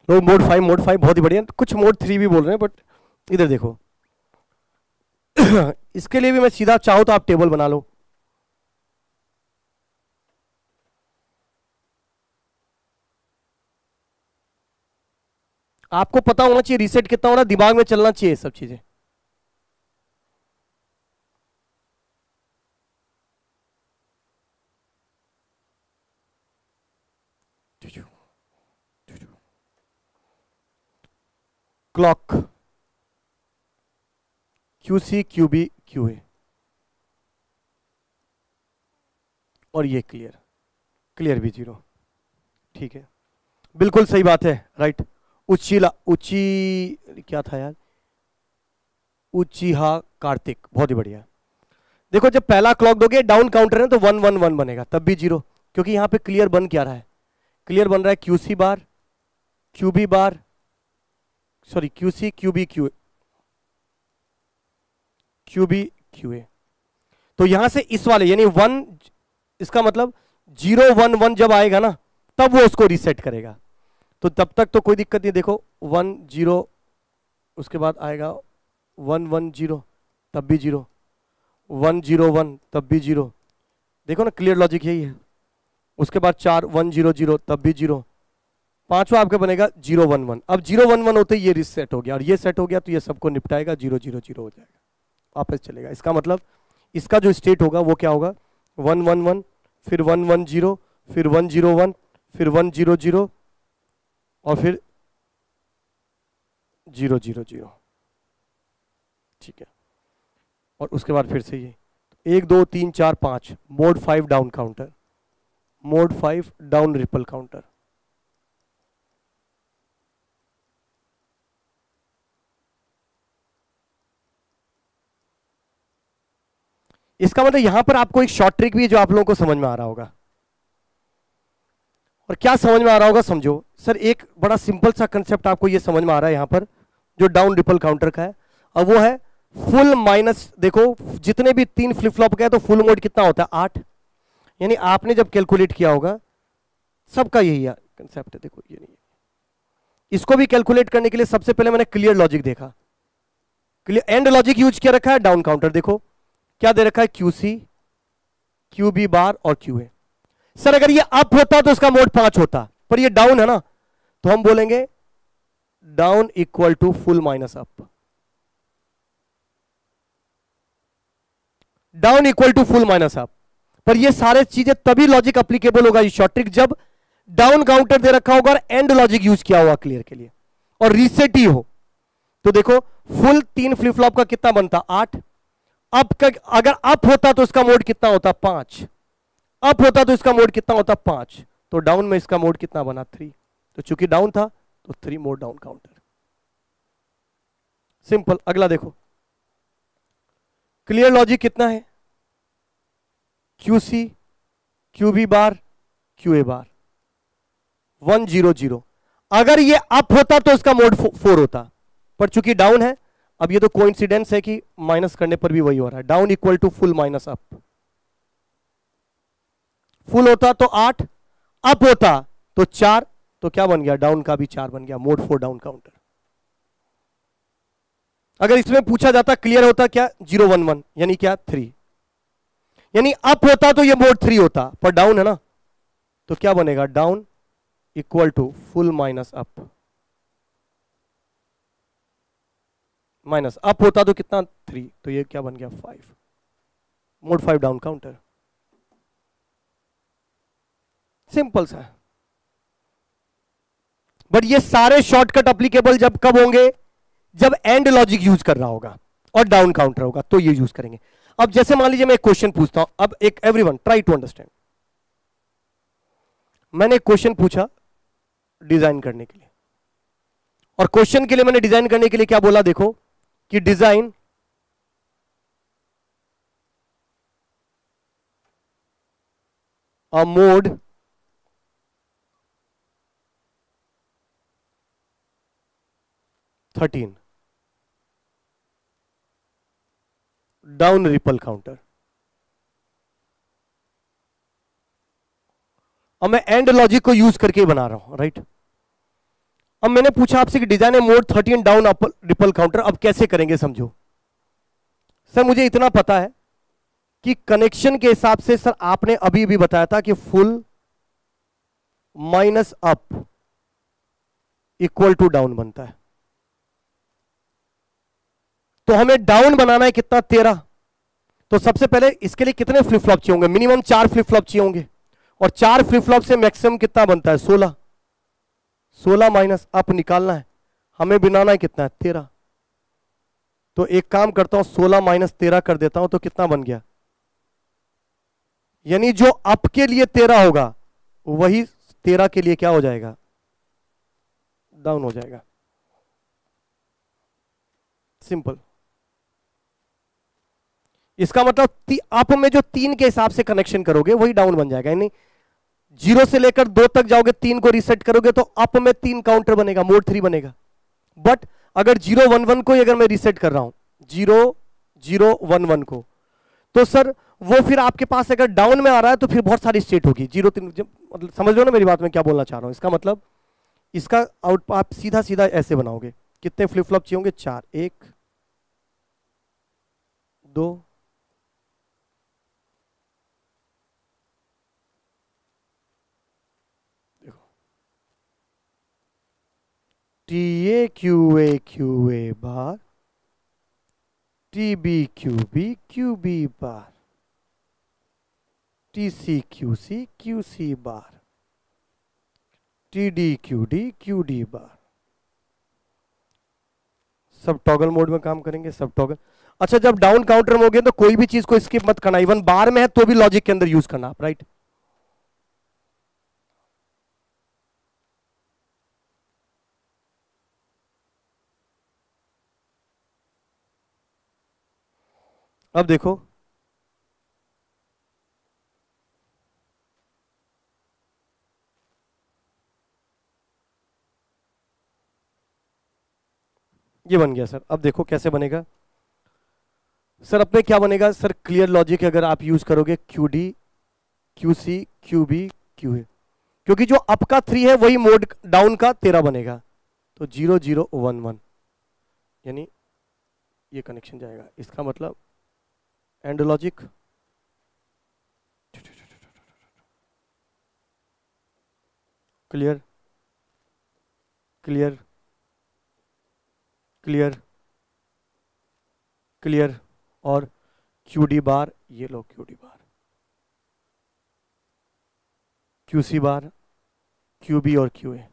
लोग मोड 5 बहुत ही बढ़िया, कुछ मोड 3 भी बोल रहे हैं, बट इधर देखो इसके लिए भी मैं सीधा चाहूँ तो आप टेबल बना लो। आपको पता होना चाहिए रीसेट कितना होना, दिमाग में चलना चाहिए सब चीजें। क्लॉक QC QB QA और ये क्लियर भी 0, ठीक है, बिल्कुल सही बात है, राइट। उची क्या था यार, उचीहा कार्तिक, बहुत ही बढ़िया। देखो जब पहला क्लॉक दोगे डाउन काउंटर है तो 1 1 1 बनेगा, तब भी 0, क्योंकि यहां पे क्लियर बन क्या रहा है, क्लियर बन रहा है QC बार QB बार, sorry QC QB QB QA। तो यहां से इस वाले यानी 1, इसका मतलब 0 1 1 जब आएगा ना तब वो उसको रीसेट करेगा, तो तब तक तो कोई दिक्कत नहीं। देखो 1 0, उसके बाद आएगा 1 1 0, तब भी 0, 1 0 1 तब भी 0, देखो ना क्लियर लॉजिक यही है। उसके बाद 4 1 0 0 तब भी 0, पांचवा आपका बनेगा 0 1 1। अब 0 1 1 होते ही ये रीसेट हो गया और ये सेट हो गया, तो ये सबको निपटाएगा, 0 0 0 हो जाएगा, वापस चलेगा। इसका मतलब इसका जो स्टेट होगा वो क्या होगा, 1 1 1, फिर 1 1 0, फिर 1 0 1, फिर 1 0 0 और फिर 0 0 0, ठीक है। और उसके बाद फिर से ये 1 2 3 4 5, mode 5 down counter, mode 5 down ripple counter. इसका मतलब यहां पर आपको एक शॉर्ट ट्रिक भी है जो आप लोगों को समझ में आ रहा होगा। और क्या समझ में आ रहा होगा समझो सर, एक बड़ा सिंपल सा कंसेप्ट आपको ये समझ में आ रहा है यहां पर जो डाउन रिपल काउंटर का है, अब वो है फुल माइनस। देखो जितने भी 3 फ्लिप फ्लॉप का है तो फुल मोड कितना होता है 8, यानी आपने जब कैलकुलेट किया होगा, सबका यही कंसेप्ट है। देखो ये नहीं, इसको भी कैलकुलेट करने के लिए सबसे पहले मैंने क्लियर लॉजिक देखा, क्लियर एंड लॉजिक यूज किया रखा है डाउन काउंटर। देखो क्या दे रखा है, QC QB बार और QA। सर अगर ये अप होता तो इसका मोड 5 होता, पर ये डाउन है ना, तो हम बोलेंगे down equal to full minus up, down equal to full minus up. पर ये सारे चीजें तभी लॉजिक अप्लीकेबल होगा, ये शॉर्ट ट्रिक, जब डाउन काउंटर दे रखा होगा और एंड लॉजिक यूज किया हुआ क्लियर के लिए और रीसेट ही हो। तो देखो फुल 3 फ्लिप फ्लॉप का कितना बनता 8, अप का अगर अप होता तो इसका मोड कितना होता 5, अप होता तो इसका मोड कितना होता 5, तो डाउन में इसका मोड कितना बना 3, तो चूंकि डाउन था तो 3 मोड डाउन काउंटर, सिंपल। अगला देखो क्लियर लॉजिक कितना है, QC QB बार QA बार 1 0 0। अगर ये अप होता तो इसका मोड 4 होता, पर चूंकि डाउन है, अब ये तो कोइंसिडेंस है कि माइनस करने पर भी वही हो रहा है, down equal to full minus up. Full होता तो 8, अप होता तो 4, तो क्या बन गया, डाउन का भी 4 बन गया, मोड 4 डाउन काउंटर। अगर इसमें पूछा जाता क्लियर होता क्या 0 1 1, यानी क्या 3, यानी अप होता तो ये मोड 3 होता, पर डाउन है ना, तो क्या बनेगा, down equal to full minus up, minus up होता तो कितना 3, तो ये क्या बन गया 5, मोड 5 डाउन काउंटर, सिंपल सा। बट ये सारे शॉर्टकट एप्लीकेबल जब कब होंगे, जब एंड लॉजिक यूज कर रहा होगा और डाउन काउंटर होगा तो ये यूज करेंगे। अब जैसे मान लीजिए मैं एक क्वेश्चन पूछता हूं, अब एक एवरीवन ट्राई टू अंडरस्टैंड, मैंने एक क्वेश्चन पूछा डिजाइन करने के लिए, और क्वेश्चन के लिए मैंने डिजाइन करने के लिए क्या बोला, देखो कि design a mode thirteen down ripple counter. अब मैं एंड लॉजिक को यूज करके बना रहा हूं, राइट। अब मैंने पूछा आपसे कि design mode 13 down up ripple counter, अब कैसे करेंगे समझो। सर मुझे इतना पता है कि कनेक्शन के हिसाब से सर आपने अभी भी बताया था कि full minus up equal to down बनता है। तो हमें डाउन बनाना है कितना, 13। तो सबसे पहले इसके लिए कितने फ्लिप फ्लॉप चाहिए होंगे, मिनिमम 4 फ्लिप फ्लॉप चाहिए होंगे, और 4 फ्लिप फ्लॉप से मैक्सिमम कितना बनता है, 16। 16 माइनस अप निकालना है, हमें बनाना है कितना है, 13। तो एक काम करता हूं, 16 माइनस 13 कर देता हूं, तो कितना बन गया, यानी जो अप के लिए 13 होगा वही 13 के लिए क्या हो जाएगा, डाउन हो जाएगा। सिंपल। इसका मतलब अप में जो 3 के हिसाब से कनेक्शन करोगे वही डाउन बन जाएगा, यानी 0 से लेकर 2 तक जाओगे, 3 को रीसेट करोगे तो अप में 3 काउंटर बनेगा, मोड 3 बनेगा। बट अगर 0 1 1 को अगर मैं रीसेट कर रहा हूं, 0 0 1 1 को, तो सर वो फिर आपके पास अगर डाउन में आ रहा है तो फिर बहुत सारी स्टेट होगी, 0 3, मतलब समझ लो ना मेरी बात में क्या बोलना चाह रहा हूं। इसका मतलब इसका आउट आप सीधा सीधा ऐसे बनाओगे, कितने फ्लिप फ्लॉप चाहिए होंगे, 4, 1 2 T A Q A bar, T B Q B bar, T C Q C bar, T D Q D bar. सब टॉगल मोड में काम करेंगे, सब टॉगल। अच्छा, जब डाउन काउंटर में हो गए तो कोई भी चीज को स्किप मत करना, इवन बार में है तो भी लॉजिक के अंदर यूज करना, राइट। अब देखो, ये बन गया सर। अब देखो कैसे बनेगा सर, अपने क्या बनेगा सर, क्लियर लॉजिक अगर आप यूज करोगे Q D Q C Q B Q A, क्योंकि जो अप का 3 है वही मोड डाउन का 13 बनेगा, तो 0 0 1 1, यानी ये कनेक्शन जाएगा। इसका मतलब and logic, clear clear clear clear, और क्यू डी बार, ये low Q D bar, Q C bar, Q B और क्यू ए।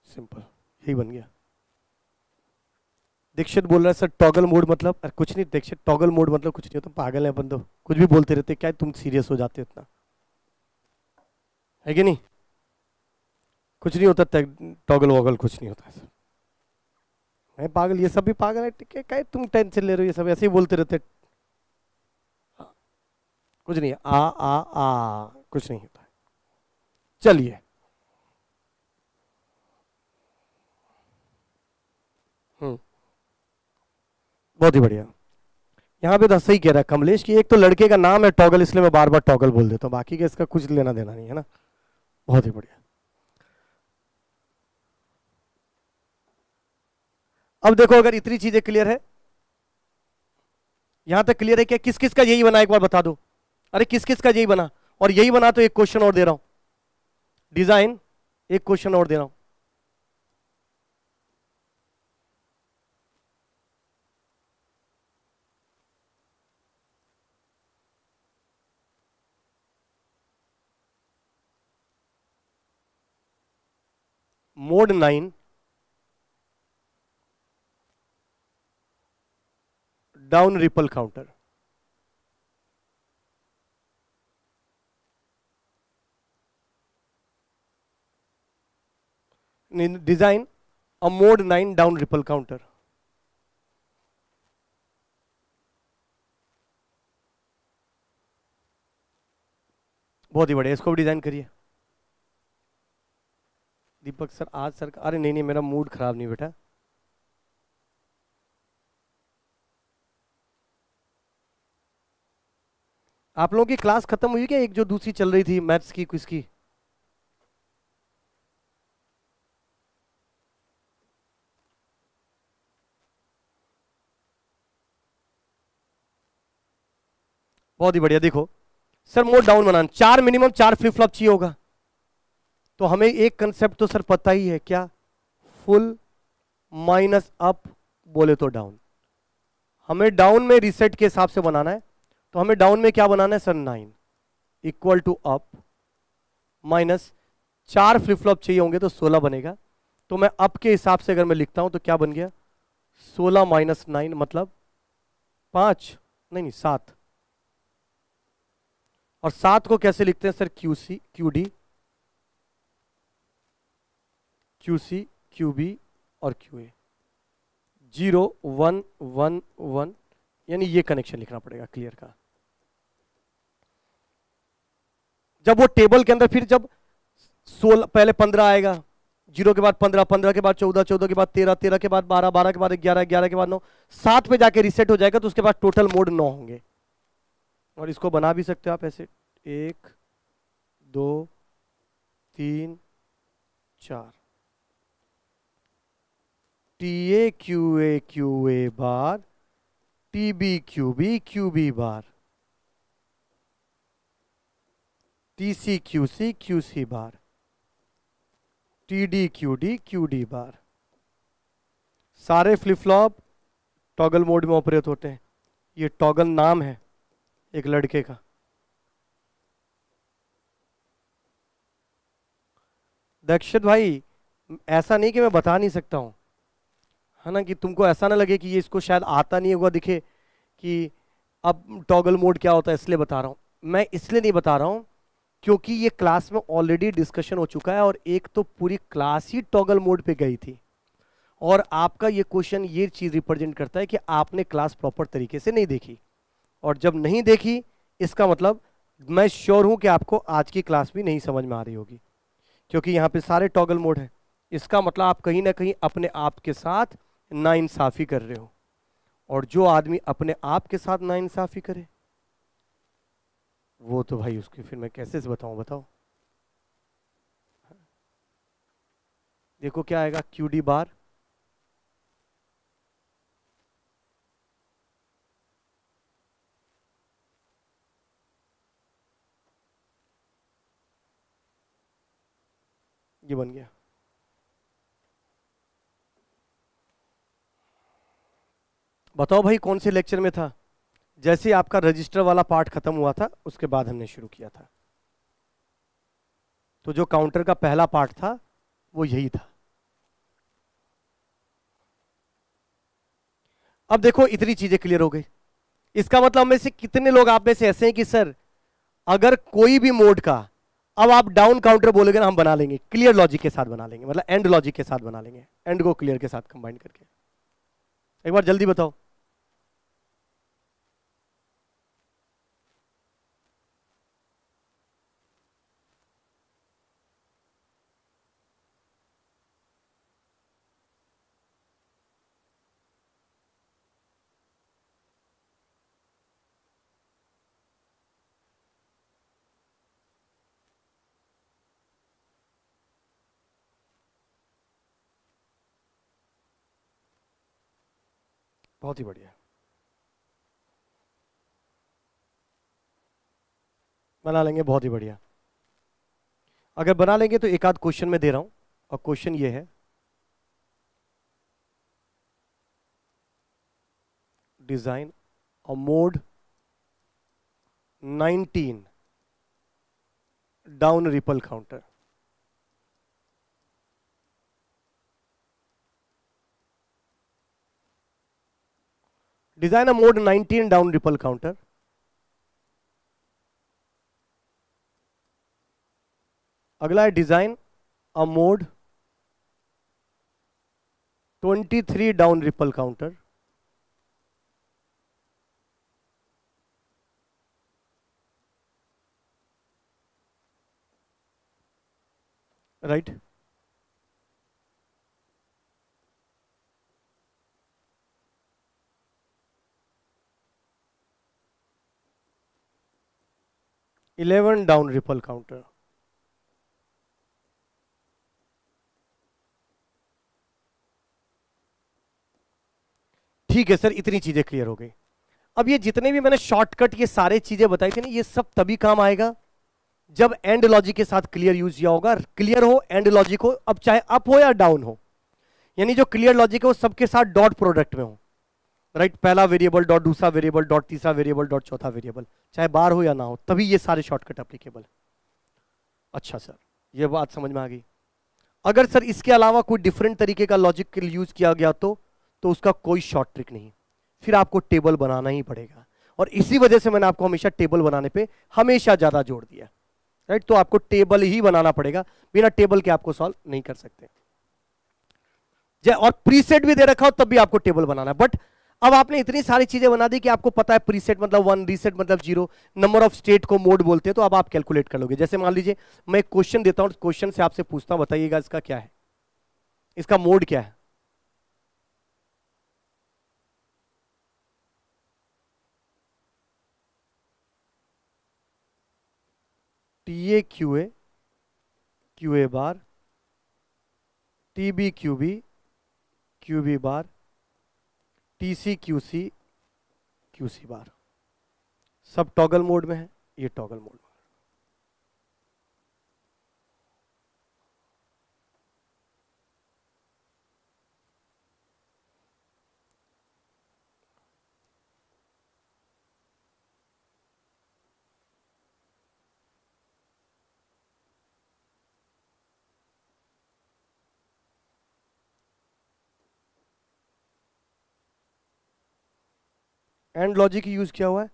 सिंपल, यही बन गया। दीक्षित बोल रहा है सर टॉगल मोड मतलब, अरे कुछ नहीं दीक्षित, टॉगल मोड मतलब कुछ नहीं होता, पागल है बंदो, कुछ भी बोलते रहते, क्या तुम सीरियस हो जाते इतना, है कि नहीं। कुछ नहीं होता, टॉगल वॉगल कुछ नहीं होता सर। मैं पागल, ये सब भी पागल है, ठीक है, क्या तुम टेंशन ले रहे हो, ये सब ऐसे ही बोलते रहते। कुछ नहीं, आ कुछ नहीं होता है। चलिए, बहुत ही बढ़िया। यहाँ पे तो सही कह रहा है कमलेश की, एक तो लड़के का नाम है टॉगल, इसलिए मैं बार बार टॉगल बोल देता हूँ, बाकी का इसका कुछ लेना देना नहीं है ना। बहुत ही बढ़िया। अब देखो, अगर इतनी चीजें क्लियर है, यहां तक क्लियर है क्या, किस किस का यही बना एक बार बता दो। अरे किस किस का यही बना, और यही बना तो एक क्वेश्चन और दे रहा हूं, डिजाइन एक क्वेश्चन और दे रहा हूं। Mode 9 down ripple counter, design a mode 9 down ripple counter. बहुत ही बढ़िया, इसको भी डिजाइन करिए दीपक सर। आज सर अरे नहीं नहीं, मेरा मूड खराब नहीं बेटा। आप लोगों की क्लास खत्म हुई क्या, एक जो दूसरी चल रही थी मैथ्स की क्विज की? बहुत ही बढ़िया। देखो सर, मोड डाउन बनाना, चार मिनिमम 4 फ्लिप फ्लॉप चाहिए होगा, तो हमें एक कंसेप्ट तो सर पता ही है, क्या? फुल माइनस अप बोले तो डाउन। हमें डाउन में रीसेट के हिसाब से बनाना है, तो हमें डाउन में क्या बनाना है sir? 9 equal to up minus 4 flip flop चाहिए होंगे तो 16 बनेगा। तो मैं अप के हिसाब से अगर मैं लिखता हूं तो क्या बन गया? 16 माइनस 9 मतलब 5, नहीं 7। और 7 को कैसे लिखते हैं sir? Q C Q D, Q C Q B और क्यू ए। 0 1 1 1, यानी ये कनेक्शन लिखना पड़ेगा क्लियर का। जब वो टेबल के अंदर फिर जब 16 पहले 15 आएगा, 0 के बाद 15, 15 के बाद 14, 14 के बाद 13, 13 के बाद 12, 12 के बाद 11, 11 के बाद 9, 7 पे जाके रीसेट हो जाएगा, तो उसके बाद टोटल मोड 9 होंगे। और इसको बना भी सकते हो आप ऐसे, 1 2 3 4, T A Q A bar, T B Q B bar, T C Q C bar, T D Q D bar. सारे फ्लिप फ्लॉप टॉगल मोड में ऑपरेट होते हैं। ये टॉगल नाम है एक लड़के का। दक्षित भाई, ऐसा नहीं कि मैं बता नहीं सकता हूं, है ना, कि तुमको ऐसा ना लगे कि ये इसको शायद आता नहीं होगा, दिखे कि अब टॉगल मोड क्या होता है, इसलिए बता रहा हूं। मैं इसलिए नहीं बता रहा हूं क्योंकि ये क्लास में ऑलरेडी डिस्कशन हो चुका है, और एक तो पूरी क्लास ही टॉगल मोड पे गई थी। और आपका ये क्वेश्चन ये चीज रिप्रेजेंट करता है कि आपने क्लास प्रॉपर तरीके से नहीं देखी, और जब नहीं देखी इसका मतलब मैं श्योर हूं कि आपको आज की क्लास भी नहीं समझ में आ रही होगी, क्योंकि यहाँ पे सारे टॉगल मोड है। इसका मतलब आप कहीं ना कहीं अपने आप के साथ नाइंसाफी कर रहे हो, और जो आदमी अपने आप के साथ नाइंसाफी करे वो तो भाई उसकी फिर मैं कैसे से बताऊं, बताओ। देखो क्या आएगा, क्यू डी बार, ये बन गया। बताओ भाई कौन से लेक्चर में था? जैसे आपका रजिस्टर वाला पार्ट खत्म हुआ था उसके बाद हमने शुरू किया था, तो जो काउंटर का पहला पार्ट था वो यही था। अब देखो इतनी चीजें क्लियर हो गई। इसका मतलब में से कितने लोग आप में से ऐसे हैं कि सर अगर कोई भी मोड का अब आप डाउन काउंटर बोलोगे ना, हम बना लेंगे क्लियर लॉजिक के साथ, बना लेंगे मतलब एंड लॉजिक के साथ बना लेंगे, एंड को क्लियर के साथ कंबाइन करके। एक बार जल्दी बताओ। बहुत ही बढ़िया, बना लेंगे, बहुत ही बढ़िया। अगर बना लेंगे तो एक आध क्वेश्चन में दे रहा हूं, और क्वेश्चन ये है, design a mode 19 down ripple counter. Design a mode 19 down ripple counter. अगला है design a mode 23 down ripple counter. Right. 11 down ripple counter. ठीक है सर, इतनी चीजें क्लियर हो गई। अब ये जितने भी मैंने शॉर्टकट ये सारे चीजें बताई थी ना, ये सब तभी काम आएगा जब एंड लॉजिक के साथ क्लियर यूज किया होगा। क्लियर हो एंड लॉजिक हो, अब चाहे अप हो या डाउन हो, यानी जो क्लियर लॉजिक है वो सबके साथ डॉट प्रोडक्ट में हो, राइट। पहला वेरिएबल डॉट दूसरा वेरिएबल डॉट तीसरा वेरिएबल डॉट चौथा वेरिएबल, चाहे बार हो या ना हो, तभी ये सारे शॉर्टकट एप्लीकेबल। अच्छा सर, ये बात समझ में आ गई। अगर सर इसके अलावा कोई डिफरेंट तरीके का लॉजिक यूज किया गया तो उसका कोई शॉर्ट ट्रिक नहीं, फिर आपको टेबल बनाना ही पड़ेगा। और इसी वजह से मैंने आपको हमेशा टेबल बनाने पे हमेशा ज्यादा जोर दिया, राइट। तो आपको टेबल ही बनाना पड़ेगा, बिना टेबल के आपको सॉल्व नहीं कर सकते। और प्रीसेट भी दे रखा हो तब भी आपको टेबल बनाना है। बट अब आपने इतनी सारी चीजें बना दी कि आपको पता है प्रीसेट मतलब 1, रीसेट मतलब 0, नंबर ऑफ स्टेट को मोड बोलते हैं, तो अब आप कैलकुलेट कर लोगे। जैसे मान लीजिए मैं एक क्वेश्चन देता हूं, क्वेश्चन से आपसे पूछता हूं, बताइएगा इसका क्या है, इसका मोड क्या है। टीए क्यूए, क्यूए बार, टीबी क्यूबी, क्यूबी बार, टीसी क्यूसी, क्यूसी बार, सब टॉगल मोड में है, ये टॉगल मोड में। एंड लॉजिक यूज किया हुआ है,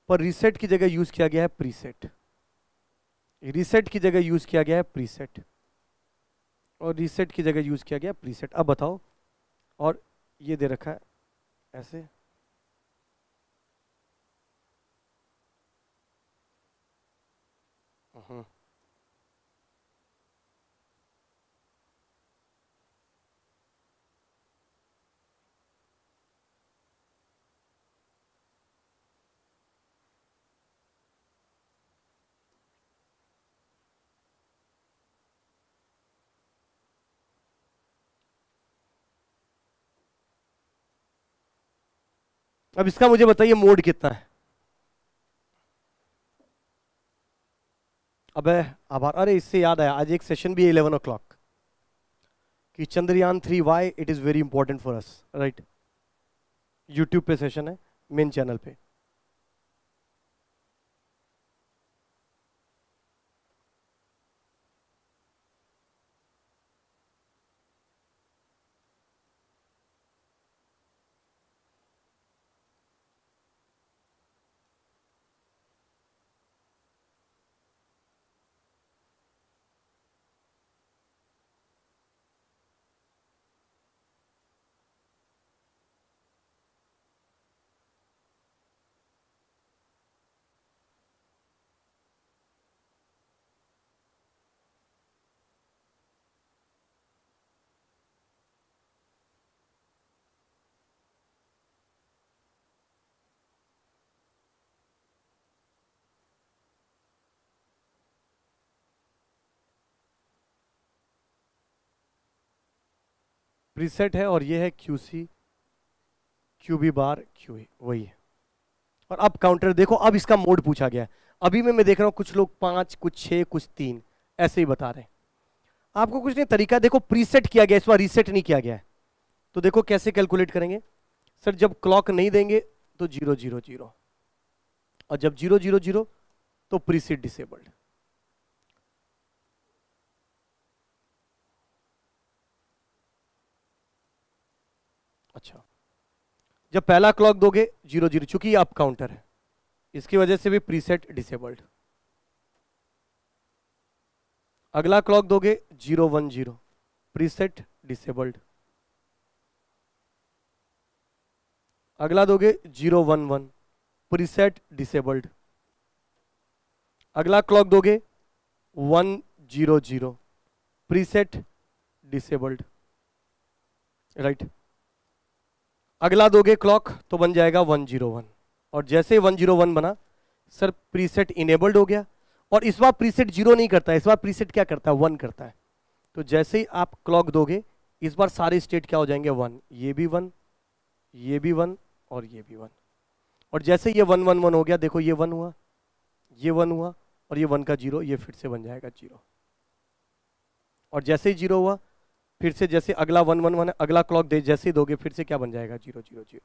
पर रीसेट की जगह यूज किया गया है प्रीसेट। रीसेट की जगह यूज किया गया है प्रीसेट, और रीसेट की जगह यूज किया गया प्रीसेट। अब बताओ, और ये दे रखा है ऐसे, अब इसका मुझे बताइए मोड कितना है। अबे आभार, अरे इससे याद आया, आज एक सेशन भी है 11 o'clock कि Chandrayaan 3 why it is very important for us, right. YouTube पे सेशन है, मेन चैनल पे। प्रीसेट है और ये है क्यूसी, क्यूबी बार, क्यूए, वही है। और अब काउंटर देखो, अब इसका मोड पूछा गया है। अभी मैं देख रहा हूं कुछ लोग 5, कुछ 6, कुछ 3 ऐसे ही बता रहे हैं। आपको कुछ नहीं, तरीका देखो, प्रीसेट किया गया, इस बार रीसेट नहीं किया गया है। तो देखो कैसे कैलकुलेट करेंगे सर, जब क्लॉक नहीं देंगे तो 0 0 0, और जब 0 0 0 तो प्रीसेट डिसेबल्ड। अच्छा, जब पहला क्लॉक दोगे 0 0, चूंकि ये अप काउंटर है इसकी वजह से भी प्रीसेट डिसेबल्ड। अगला क्लॉक दोगे 0 1 0, प्रीसेट डिसेबल्ड। अगला दोगे 0 1 1, प्रीसेट डिसेबल्ड। अगला क्लॉक दोगे 1 0 0, प्रीसेट डिसेबल्ड, राइट। अगला दोगे क्लॉक तो बन जाएगा 1 0 1, और जैसे ही 1 0 1 बना सर प्रीसेट इनेबल्ड हो गया, और इस बार प्रीसेट 0 नहीं करता है, इस बार प्रीसेट क्या करता है, 1 करता है। तो जैसे ही आप क्लॉक दोगे इस बार सारे स्टेट क्या हो जाएंगे, 1, ये भी 1, ये भी 1 और ये भी 1। और जैसे ये 1 1 1 हो गया, देखो ये 1 हुआ, ये 1 हुआ और ये 1 का 0, ये फिर से बन जाएगा 0। और जैसे ही 0 हुआ फिर से जैसे अगला 1 1 1 अगला क्लॉक दे जैसे ही दोगे फिर से क्या बन जाएगा, 0 0 0,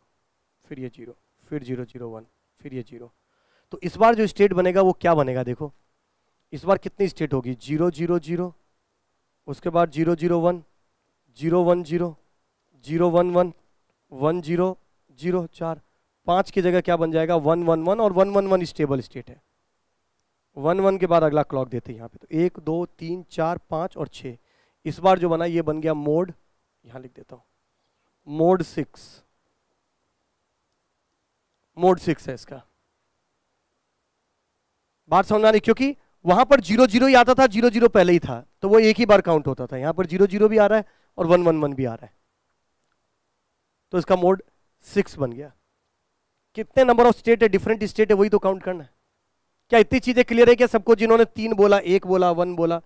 फिर ये 0, फिर 0 0 1, फिर ये 0। तो इस बार जो स्टेट बनेगा वो क्या बनेगा, देखो इस बार कितनी स्टेट होगी, 0 0 0, उसके बाद 0 0 1, 0 1 0, 0 1 1, 1 0 0, 4, 5 की जगह क्या बन जाएगा, 1 1 1, और 1 1 1 स्टेबल स्टेट है। 1 1 के बाद अगला क्लॉक देते हैं यहाँ पे, तो 1 2 3 4 5 और 6। इस बार जो बना ये बन गया मोड, यहाँ लिख देता हूँ मोड 6, मोड 6 है इसका। बात समझ आ रही, क्योंकि वहां पर 0 0 ही आता था, 0 0 पहले ही था तो वो एक ही बार काउंट होता था, यहाँ पर 0 0 भी आ रहा है और 1 1 1 भी आ रहा है, तो इसका मोड 6 बन गया। कितने नंबर ऑफ स्टेट है, डिफरेंट स्टेट है, वही तो काउंट करना है। क्या इतनी चीजें क्लियर है क्या सबको, जिन्होंने 3 बोला, 1 बोला, 1 बोला,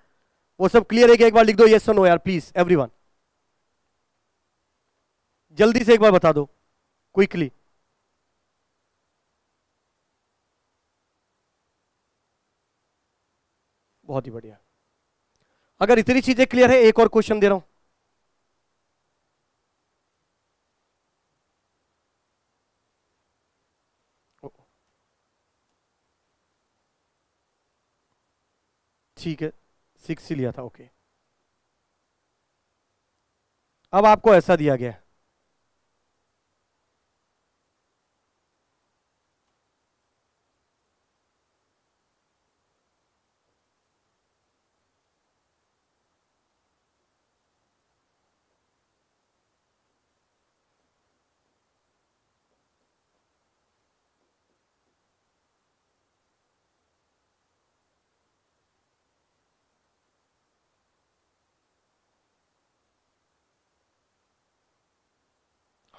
वो सब क्लियर है क्या, एक बार लिख दो यस और नो यार प्लीज एवरीवन, जल्दी से एक बार बता दो क्विकली। बहुत ही बढ़िया। अगर इतनी चीजें क्लियर है एक और क्वेश्चन दे रहा हूं। ठीक है 6 ही लिया था, ओके। अब आपको ऐसा दिया गया है,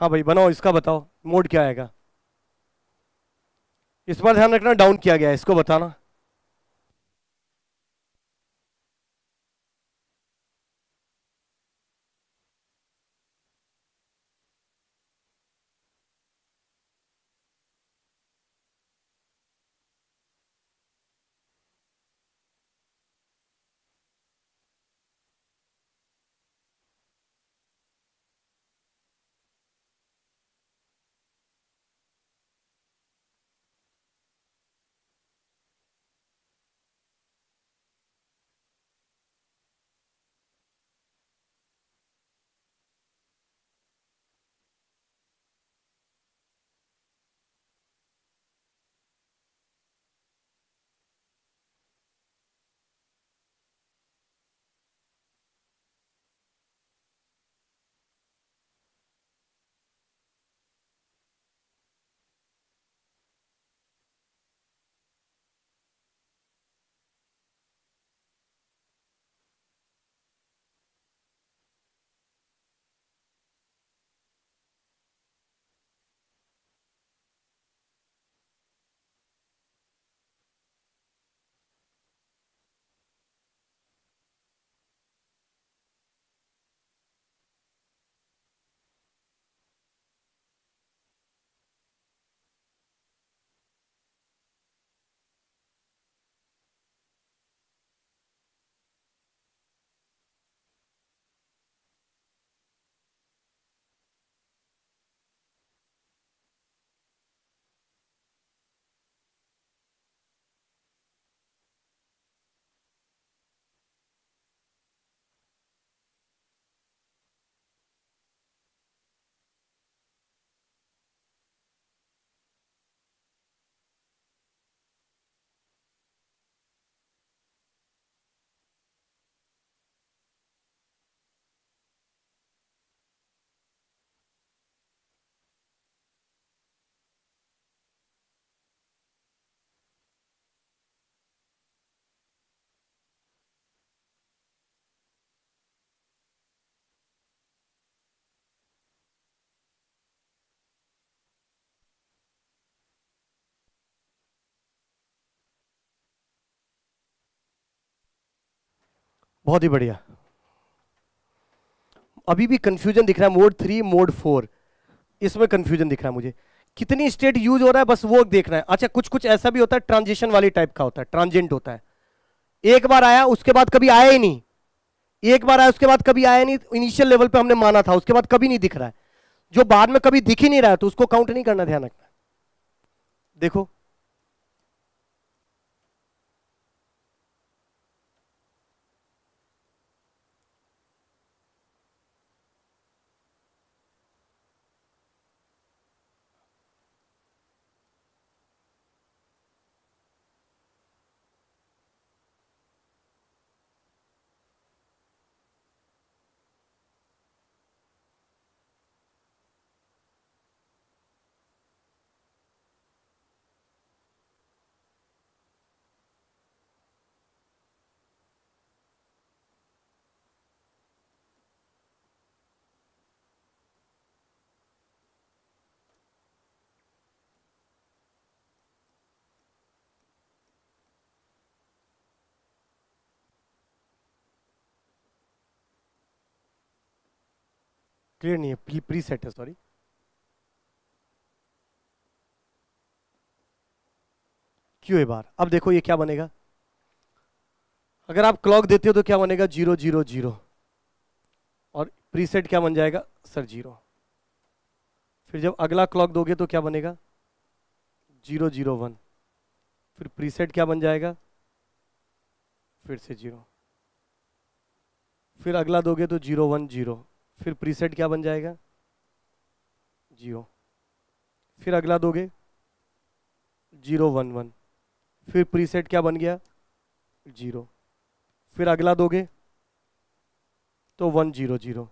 हाँ भाई बनाओ, इसका बताओ मोड क्या आएगा। इस बार ध्यान रखना डाउन किया गया है, इसको बताना। बहुत ही बढ़िया। अभी भी कंफ्यूजन दिख रहा है, मोड 3 मोड 4, इसमें कंफ्यूजन दिख रहा है मुझे। कितनी स्टेट यूज हो रहा है बस वो देखना है। अच्छा, कुछ कुछ ऐसा भी होता है ट्रांजिशन वाली टाइप का होता है, ट्रांजेंट होता है, एक बार आया उसके बाद कभी आया ही नहीं, एक बार आया उसके बाद कभी आया नहीं, इनिशियल लेवल पे हमने माना था, उसके बाद कभी नहीं दिख रहा है, जो बाद में कभी दिख ही नहीं रहा है तो उसको काउंट नहीं करना, ध्यान रखना। देखो क्लियर नहीं है, प्री सेट है, सॉरी। क्यों है बार। अब देखो ये क्या बनेगा, अगर आप क्लॉक देते हो तो क्या बनेगा, 0 0 0, और प्रीसेट क्या बन जाएगा सर 0। फिर जब अगला क्लॉक दोगे तो क्या बनेगा, 0 0 1, फिर प्रीसेट क्या बन जाएगा, फिर से 0, फिर अगला दोगे तो 0 1 0, फिर प्रीसेट क्या बन जाएगा 0, फिर अगला दोगे 0 1 1, फिर प्रीसेट क्या बन गया 0, फिर अगला दोगे तो 1 0 0,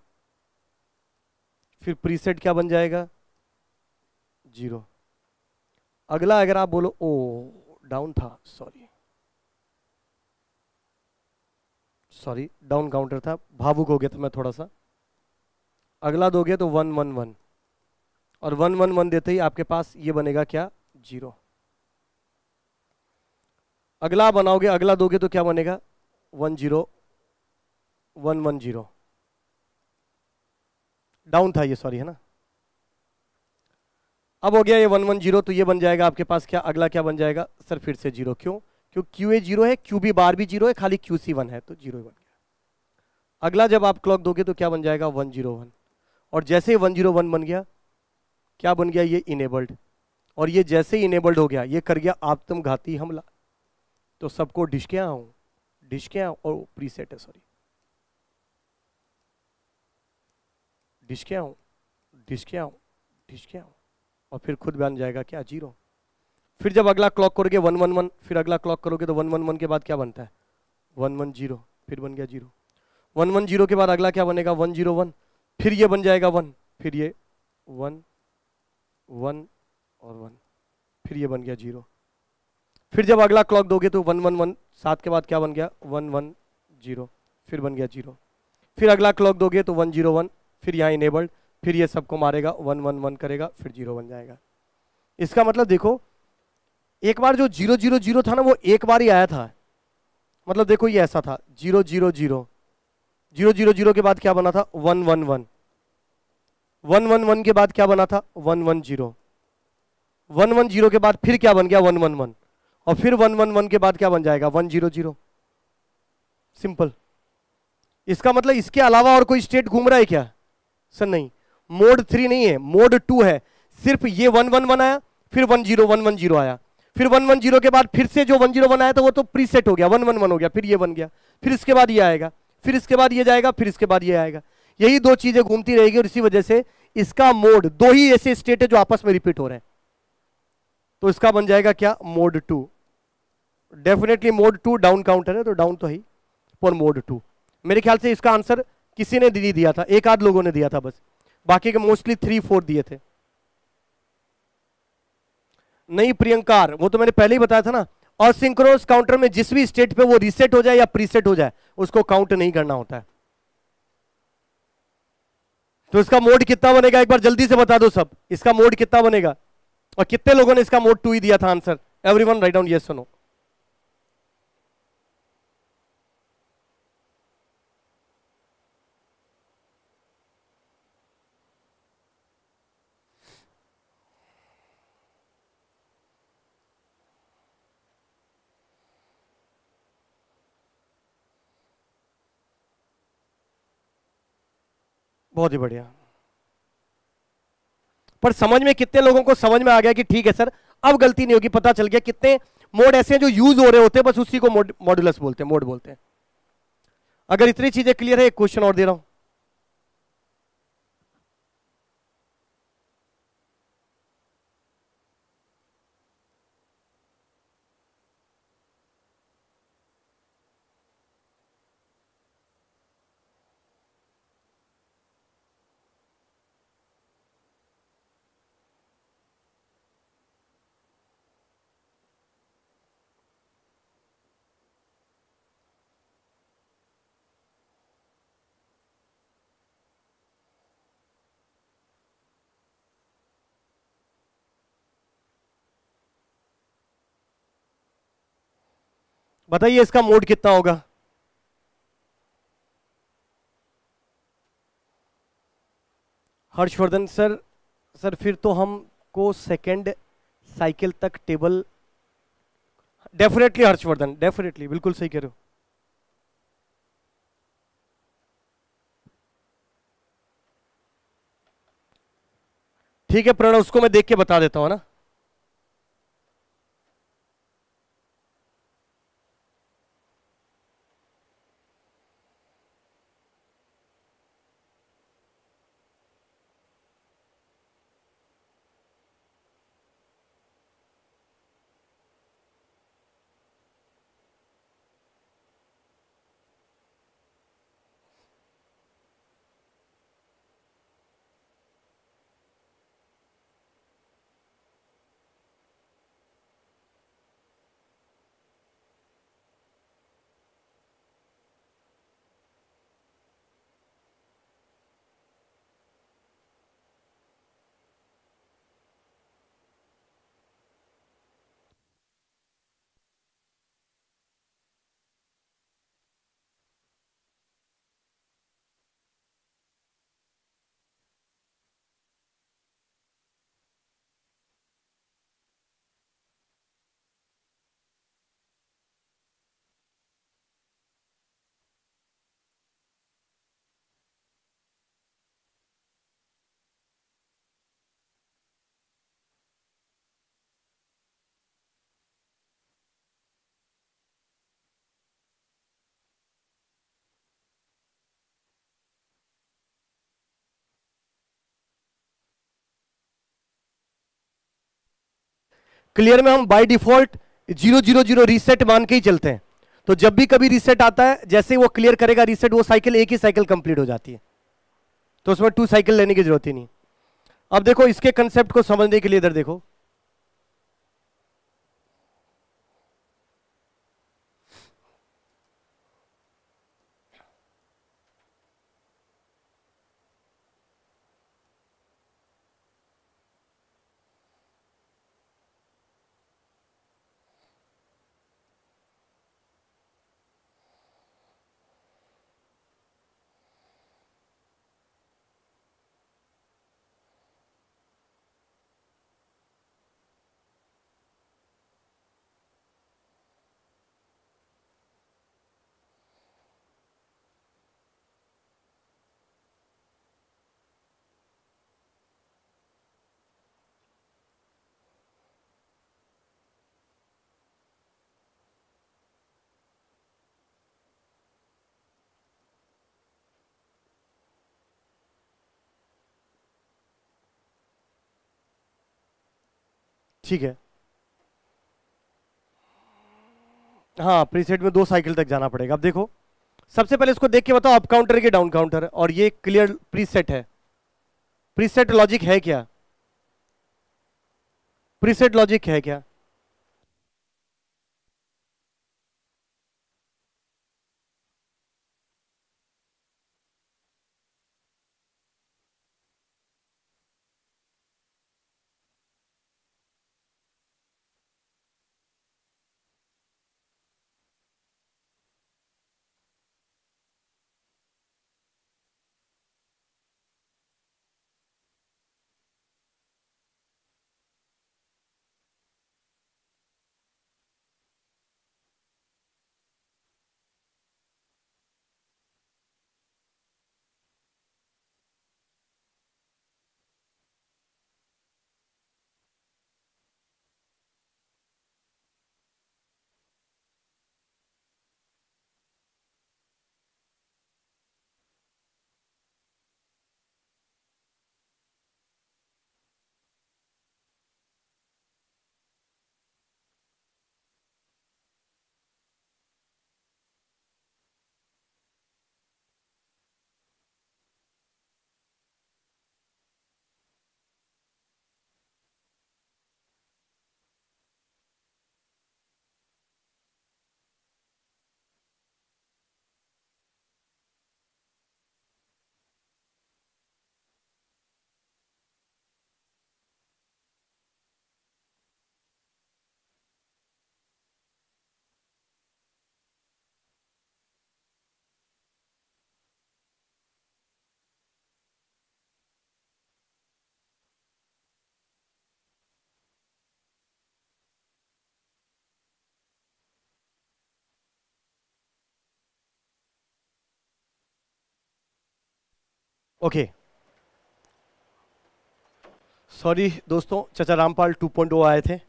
फिर प्रीसेट क्या बन जाएगा 0। अगला अगर आप बोलो ओ डाउन था, सॉरी डाउन काउंटर था, भावुक हो गया था मैं थोड़ा सा। अगला दोगे तो 1 1 1, और 1 1 1 देते ही आपके पास ये बनेगा क्या 0। अगला बनाओगे, अगला दोगे तो क्या बनेगा 1 0 1 1 0, डाउन था ये, सॉरी है ना। अब हो गया ये 1 1 0, तो ये बन जाएगा आपके पास क्या, अगला क्या बन जाएगा सर फिर से 0। क्यों, क्योंकि क्यू ए 0 है, क्यू बी बार भी 0 है, खाली क्यू सी 1 है तो 0 बन गया। अगला जब आप क्लॉक दोगे तो क्या बन जाएगा 1 0 1, और जैसे ही 1 0 1 बन गया क्या बन गया, ये इनेबल्ड, और ये जैसे ही इनेबल्ड हो गया ये कर गया आत्मघाती हमला, तो सबको डिश के आऊं, डिश के आऊं, और प्रीसेट है सॉरी, डिश के आऊं, डिश के आऊं, डिश के आऊं, और फिर खुद बन जाएगा क्या 0। फिर जब अगला क्लॉक करोगे 1 1 1, फिर अगला क्लॉक करोगे तो 1 1 1 के बाद क्या बनता है 1 1 0, फिर बन गया 0। 1 1 0 के बाद अगला क्या बनेगा 1 0 1, फिर ये बन जाएगा 1, फिर ये 1 1 और 1, फिर ये बन गया 0। फिर जब अगला क्लॉक दोगे तो 1 1 1, 7 के बाद क्या बन गया 1 1 0, फिर बन गया 0। फिर अगला क्लॉक दोगे तो 1 0 1, फिर यहाँ इनेबल्ड, फिर ये सबको मारेगा 1 1 1 करेगा, फिर 0 बन जाएगा। इसका मतलब देखो एक बार जो 0 0 0 था ना वो एक बार ही आया था, मतलब देखो ये ऐसा था 0 0 0 0 0 0 के बाद क्या बना था 1 1 1, 1 1 1 के बाद क्या बना था 1 1 0, 1 1 0 के बाद फिर क्या बन गया 1 1 1, और फिर 1 1 1 के बाद क्या बन जाएगा 1 0 0। सिंपल। इसका मतलब इसके अलावा और कोई स्टेट घूम रहा है क्या सर, नहीं। मोड 3 नहीं है, मोड 2 है। सिर्फ ये 1 1 1 आया, फिर 1 0 1 1 0 आया, फिर 1 1 0 के बाद फिर से जो 1 0 1 आया था वो तो प्रीसेट हो गया, 1 1 1 हो गया, फिर ये बन गया, फिर इसके बाद ये आएगा, फिर इसके बाद ये जाएगा, फिर इसके बाद ये आएगा। यही दो चीजें घूमती रहेगी, और इसी वजह से इसका मोड, दो ही ऐसे स्टेट है जो आपस में रिपीट हो रहे हैं, तो इसका बन जाएगा क्या mode 2। Definitely mode 2 down counter है, तो डाउन तो है फॉर मोड 2। मेरे ख्याल से इसका आंसर किसी ने नहीं दिया था, एक आध लोगों ने दिया था बस, बाकी के मोस्टली 3 4 दिए थे। नहीं प्रियंकार, वो तो मैंने पहले ही बताया था ना, असिंक्रोनस काउंटर में जिस भी स्टेट पे वो रीसेट हो जाए या प्रीसेट हो जाए उसको काउंट नहीं करना होता है। तो इसका मोड कितना बनेगा एक बार जल्दी से बता दो सब, इसका मोड कितना बनेगा, और कितने लोगों ने इसका मोड 2 ही दिया था answer. Everyone write down yes और नो। बहुत ही बढ़िया। पर समझ में कितने लोगों को समझ में आ गया कि ठीक है सर अब गलती नहीं होगी, पता चल गया कितने मोड ऐसे हैं जो यूज हो रहे होते हैं, बस उसी को मॉड्यूलस बोलते हैं, मोड बोलते हैं। अगर इतनी चीजें क्लियर है, एक क्वेश्चन और दे रहा हूं। बताइए इसका मोड कितना होगा। हर्षवर्धन सर, सर फिर तो हमको सेकंड साइकिल तक टेबल, डेफिनेटली हर्षवर्धन, डेफिनेटली बिल्कुल सही कह रहे हो। ठीक है प्रणव, उसको मैं देख के बता देता हूं ना। क्लियर में हम बाय डिफॉल्ट 000 रीसेट मान के ही चलते हैं। तो जब भी कभी रीसेट आता है, जैसे ही वो क्लियर करेगा रीसेट, वो साइकिल एक ही साइकिल कंप्लीट हो जाती है। तो उसमें 2 साइकिल लेने की जरूरत ही नहीं। अब देखो इसके कंसेप्ट को समझने के लिए इधर देखो। ठीक है, हाँ प्रीसेट में 2 साइकिल तक जाना पड़ेगा। अब देखो सबसे पहले इसको देख के बताओ, अप काउंटर है कि डाउन काउंटर है, और ये क्लियर प्रीसेट है। प्रीसेट लॉजिक है क्या? प्रीसेट लॉजिक है क्या? ओके सॉरी दोस्तों, चाचा रामपाल 2.0 आए थे।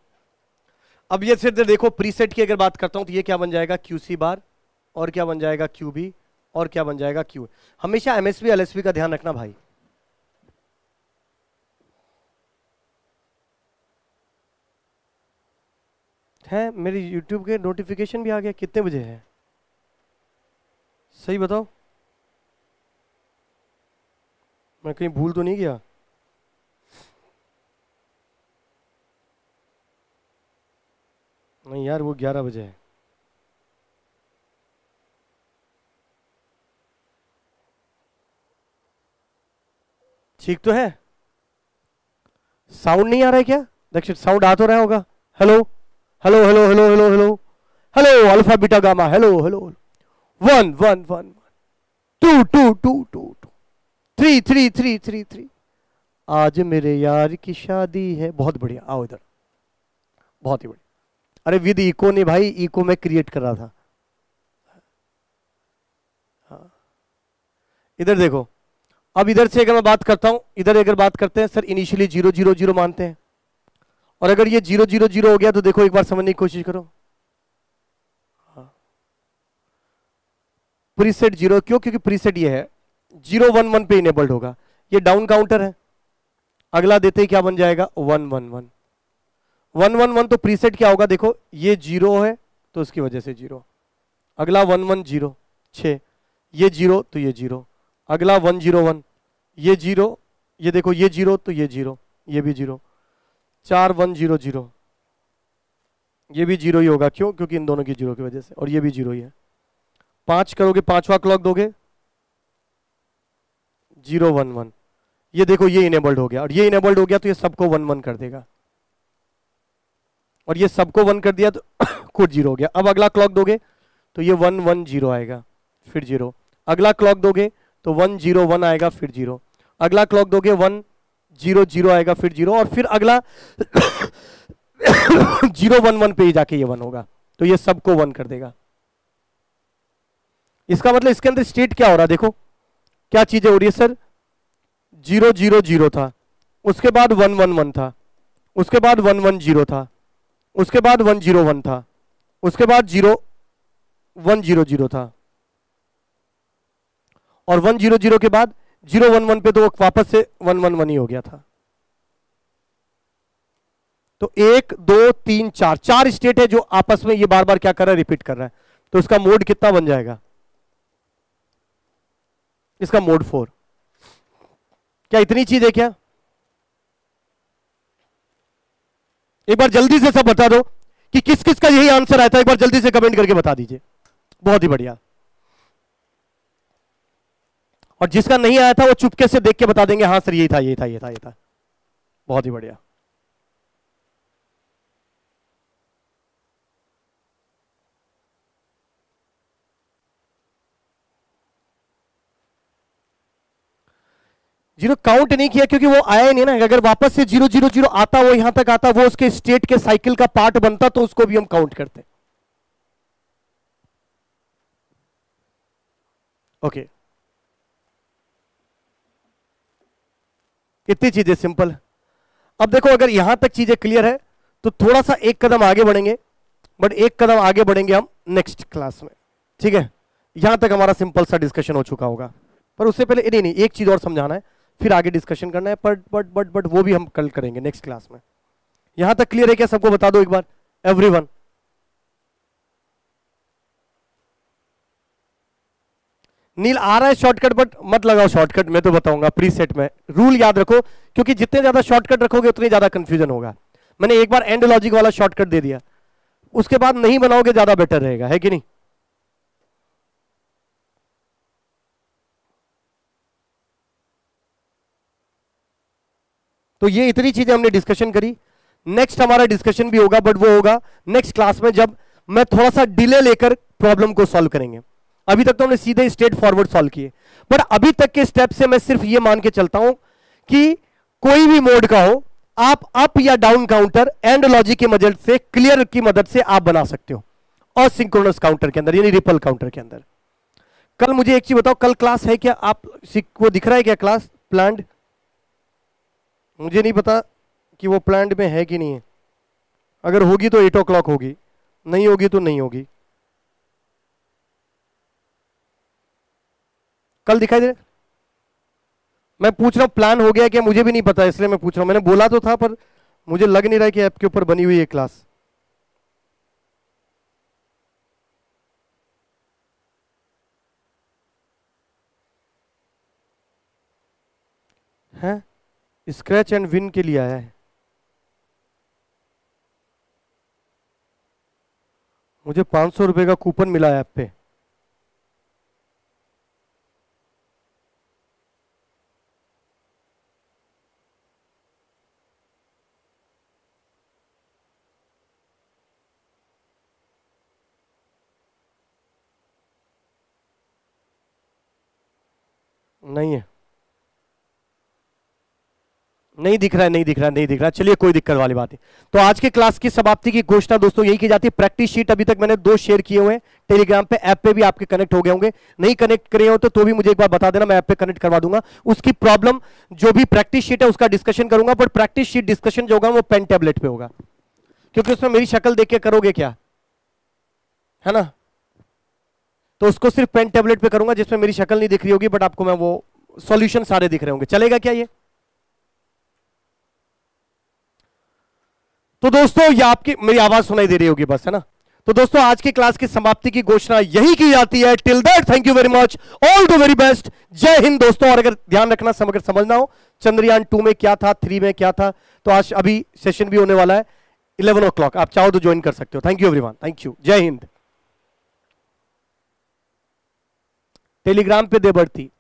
अब ये सिर्फ देखो प्रीसेट की अगर बात करता हूं तो ये क्या बन जाएगा QC बार, और क्या बन जाएगा QB, और क्या बन जाएगा Q। हमेशा MSB LSB का ध्यान रखना भाई। है मेरी YouTube के नोटिफिकेशन भी आ गया, कितने बजे है सही बताओ, मैं कहीं भूल तो नहीं गया? नहीं यार, वो 11 बजे है। ठीक तो है? साउंड नहीं आ रहा है क्या दक्षिण? साउंड आ तो रहा होगा। Hello hello hello hello hello hello hello, alpha beta gamma, hello hello, 1 1 1 2 2 2 2 3 3 3 3 3। आज मेरे यार की शादी है। बहुत बढ़िया, आओ इधर, बहुत ही बढ़िया। अरे विद इको नहीं भाई, इको मैं क्रिएट कर रहा था। हाँ इधर देखो, अब इधर से अगर मैं बात करता हूं, इधर अगर बात करते हैं सर इनिशियली 0 0 0 मानते हैं, और अगर ये 0 0 0 हो गया तो देखो एक बार समझने की कोशिश करो। प्रीसेट 0 क्यों? क्योंकि प्रीसेट ये है 0 1 1 पे इनेबल्ड होगा, ये डाउन काउंटर है। अगला देते ही क्या बन जाएगा 1 1 1 1 1 1। तो प्रीसेट क्या होगा देखो, ये 0 है तो उसकी वजह से 0, अगला 1 1 0 6, ये 0 तो ये 0, अगला 1 0 1, ये 0, ये देखो ये 0 तो ये 0, ये भी 0, 4 1 0 0, ये भी 0 ही होगा। क्यों? क्योंकि इन दोनों की 0 की वजह से, और ये भी 0 ही है। 5 करोगे, पांचवा क्लॉक दोगे 0 1 1, ये देखो ये इनेबल्ड हो गया, और ये इनेबल्ड हो गया तो ये सबको 1 1 कर देगा, और ये सबको 1 कर दिया तो खुद 0 हो गया। अब अगला क्लॉक दोगे तो ये 1 1 0 आएगा, फिर 0। अगला क्लॉक दोगे तो 1 0 1 आएगा, फिर 0। अगला क्लॉक दोगे 1 0 0 आएगा, फिर 0, और फिर अगला 0 1 1 पे ही जाके ये 1 होगा, तो ये सबको 1 कर देगा। इसका मतलब इसके अंदर स्टेट क्या हो रहा है देखो, क्या चीजें हो रही है सर। 0 0 0 था, उसके बाद 1 1 1 था, उसके बाद 1 1 0 था, उसके बाद 1 0 1 था, उसके बाद 0 1 0 0 था, और 1 0 0 के बाद 0 1 1 पे तो वापस से 1 1 1 ही हो गया था। तो 1 2 3 4 4 स्टेट है जो आपस में ये बार बार क्या कर रहा है, रिपीट कर रहा है। तो इसका मोड कितना बन जाएगा? इसका मोड 4। क्या इतनी चीज है क्या? एक बार जल्दी से सब बता दो कि किस किस का यही आंसर आया था, एक बार जल्दी से कमेंट करके बता दीजिए। बहुत ही बढ़िया। और जिसका नहीं आया था वो चुपके से देख के बता देंगे, हाँ सर यही था यही था यही था यही था। बहुत ही बढ़िया। जीरो काउंट नहीं किया क्योंकि वो आया ही नहीं ना। अगर वापस से 0 0 0 आता, वो यहां तक आता, वो उसके स्टेट के साइकिल का पार्ट बनता, तो उसको भी हम काउंट करते। ओके इतनी चीजें सिंपल। अब देखो अगर यहां तक चीजें क्लियर है तो थोड़ा सा एक कदम आगे बढ़ेंगे, बट एक कदम आगे बढ़ेंगे हम नेक्स्ट क्लास में, ठीक है। यहां तक हमारा सिंपल सा डिस्कशन हो चुका होगा, पर उससे पहले नहीं नहीं एक चीज और समझाना है, फिर आगे डिस्कशन करना है, बट वो भी हम कल करेंगे नेक्स्ट क्लास में। यहां तक क्लियर है क्या? सबको बता दो एक बार, एवरीवन। नील आ रहा है शॉर्टकट, बट मत लगाओ शॉर्टकट, मैं तो बताऊंगा प्रीसेट में। रूल याद रखो, क्योंकि जितने ज्यादा शॉर्टकट रखोगे उतनी ज्यादा कंफ्यूजन होगा। मैंने एक बार एंड लॉजिक वाला शॉर्टकट दे दिया, उसके बाद नहीं बनाओगे ज्यादा बेटर रहेगा, है कि नहीं? तो ये इतनी चीजें हमने डिस्कशन करी। नेक्स्ट हमारा डिस्कशन भी होगा, बट वो होगा नेक्स्ट क्लास में, जब मैं थोड़ा सा डिले लेकर प्रॉब्लम को सॉल्व करेंगे। अभी तक तो हमने सीधे स्ट्रेट फॉरवर्ड सॉल्व किए, बट अभी तक के स्टेप से मैं सिर्फ ये मान के चलता हूं कि कोई भी मोड का हो, आप अप या डाउन काउंटर एंड लॉजिक की मदद से, क्लियर की मदद से आप बना सकते हो, और सिंक्रोनस काउंटर के अंदर यानी रिपल काउंटर के अंदर। कल मुझे एक चीज बताओ, कल क्लास है क्या? आप वो दिख रहा है क्या क्लास प्लान्ड? मुझे नहीं पता कि वो प्लान्ड में है कि नहीं है। अगर होगी तो 8 o'clock होगी, नहीं होगी तो नहीं होगी। कल दिखाई दे? मैं पूछ रहा हूं प्लान हो गया क्या, मुझे भी नहीं पता इसलिए मैं पूछ रहा हूं। मैंने बोला तो था पर मुझे लग नहीं रहा कि ऐप के ऊपर बनी हुई है क्लास। है स्क्रैच एंड विन के लिए आया है। मुझे 500 रुपए का कूपन मिला है ऐप पे। नहीं है, नहीं दिख रहा है, नहीं दिख रहा है, नहीं दिख रहा है। चलिए कोई दिक्कत वाली बात नहीं। तो आज के क्लास की समाप्ति की घोषणा दोस्तों यही की जाती है। प्रैक्टिस शीट अभी तक मैंने 2 शेयर किए हुए हैं टेलीग्राम पे, ऐप पे भी आपके कनेक्ट हो गए होंगे। नहीं कनेक्ट करे हो तो भी मुझे एक बार बता देना, मैं ऐप पे कनेक्ट करवा दूंगा। उसकी प्रॉब्लम जो भी प्रैक्टिस शीट है उसका डिस्कशन करूंगा, पर प्रैक्टिस शीट डिस्कशन जो होगा वो पेन टैबलेट पे होगा, क्योंकि उसमें मेरी शक्ल देख के करोगे क्या, है ना? तो उसको सिर्फ पेन टैबलेट पे करूंगा जिसमें मेरी शक्ल नहीं दिख रही होगी, बट आपको मैं वो सॉल्यूशन सारे दिख रहे होंगे। चलेगा क्या ये? तो दोस्तों ये आपकी मेरी आवाज सुनाई दे रही होगी बस, है ना? तो दोस्तों आज की क्लास की समाप्ति की घोषणा यही की जाती है। Till that thank you very much, all the very best, जय हिंद दोस्तों। और अगर ध्यान रखना, अगर समझना हो चंद्रयान 2 में क्या था, 3 में क्या था, तो आज अभी सेशन भी होने वाला है 11 o'clock, आप चाहो तो ज्वाइन कर सकते हो। Thank you everyone, thank you, जय हिंद। टेलीग्राम पे दे बढ़ती।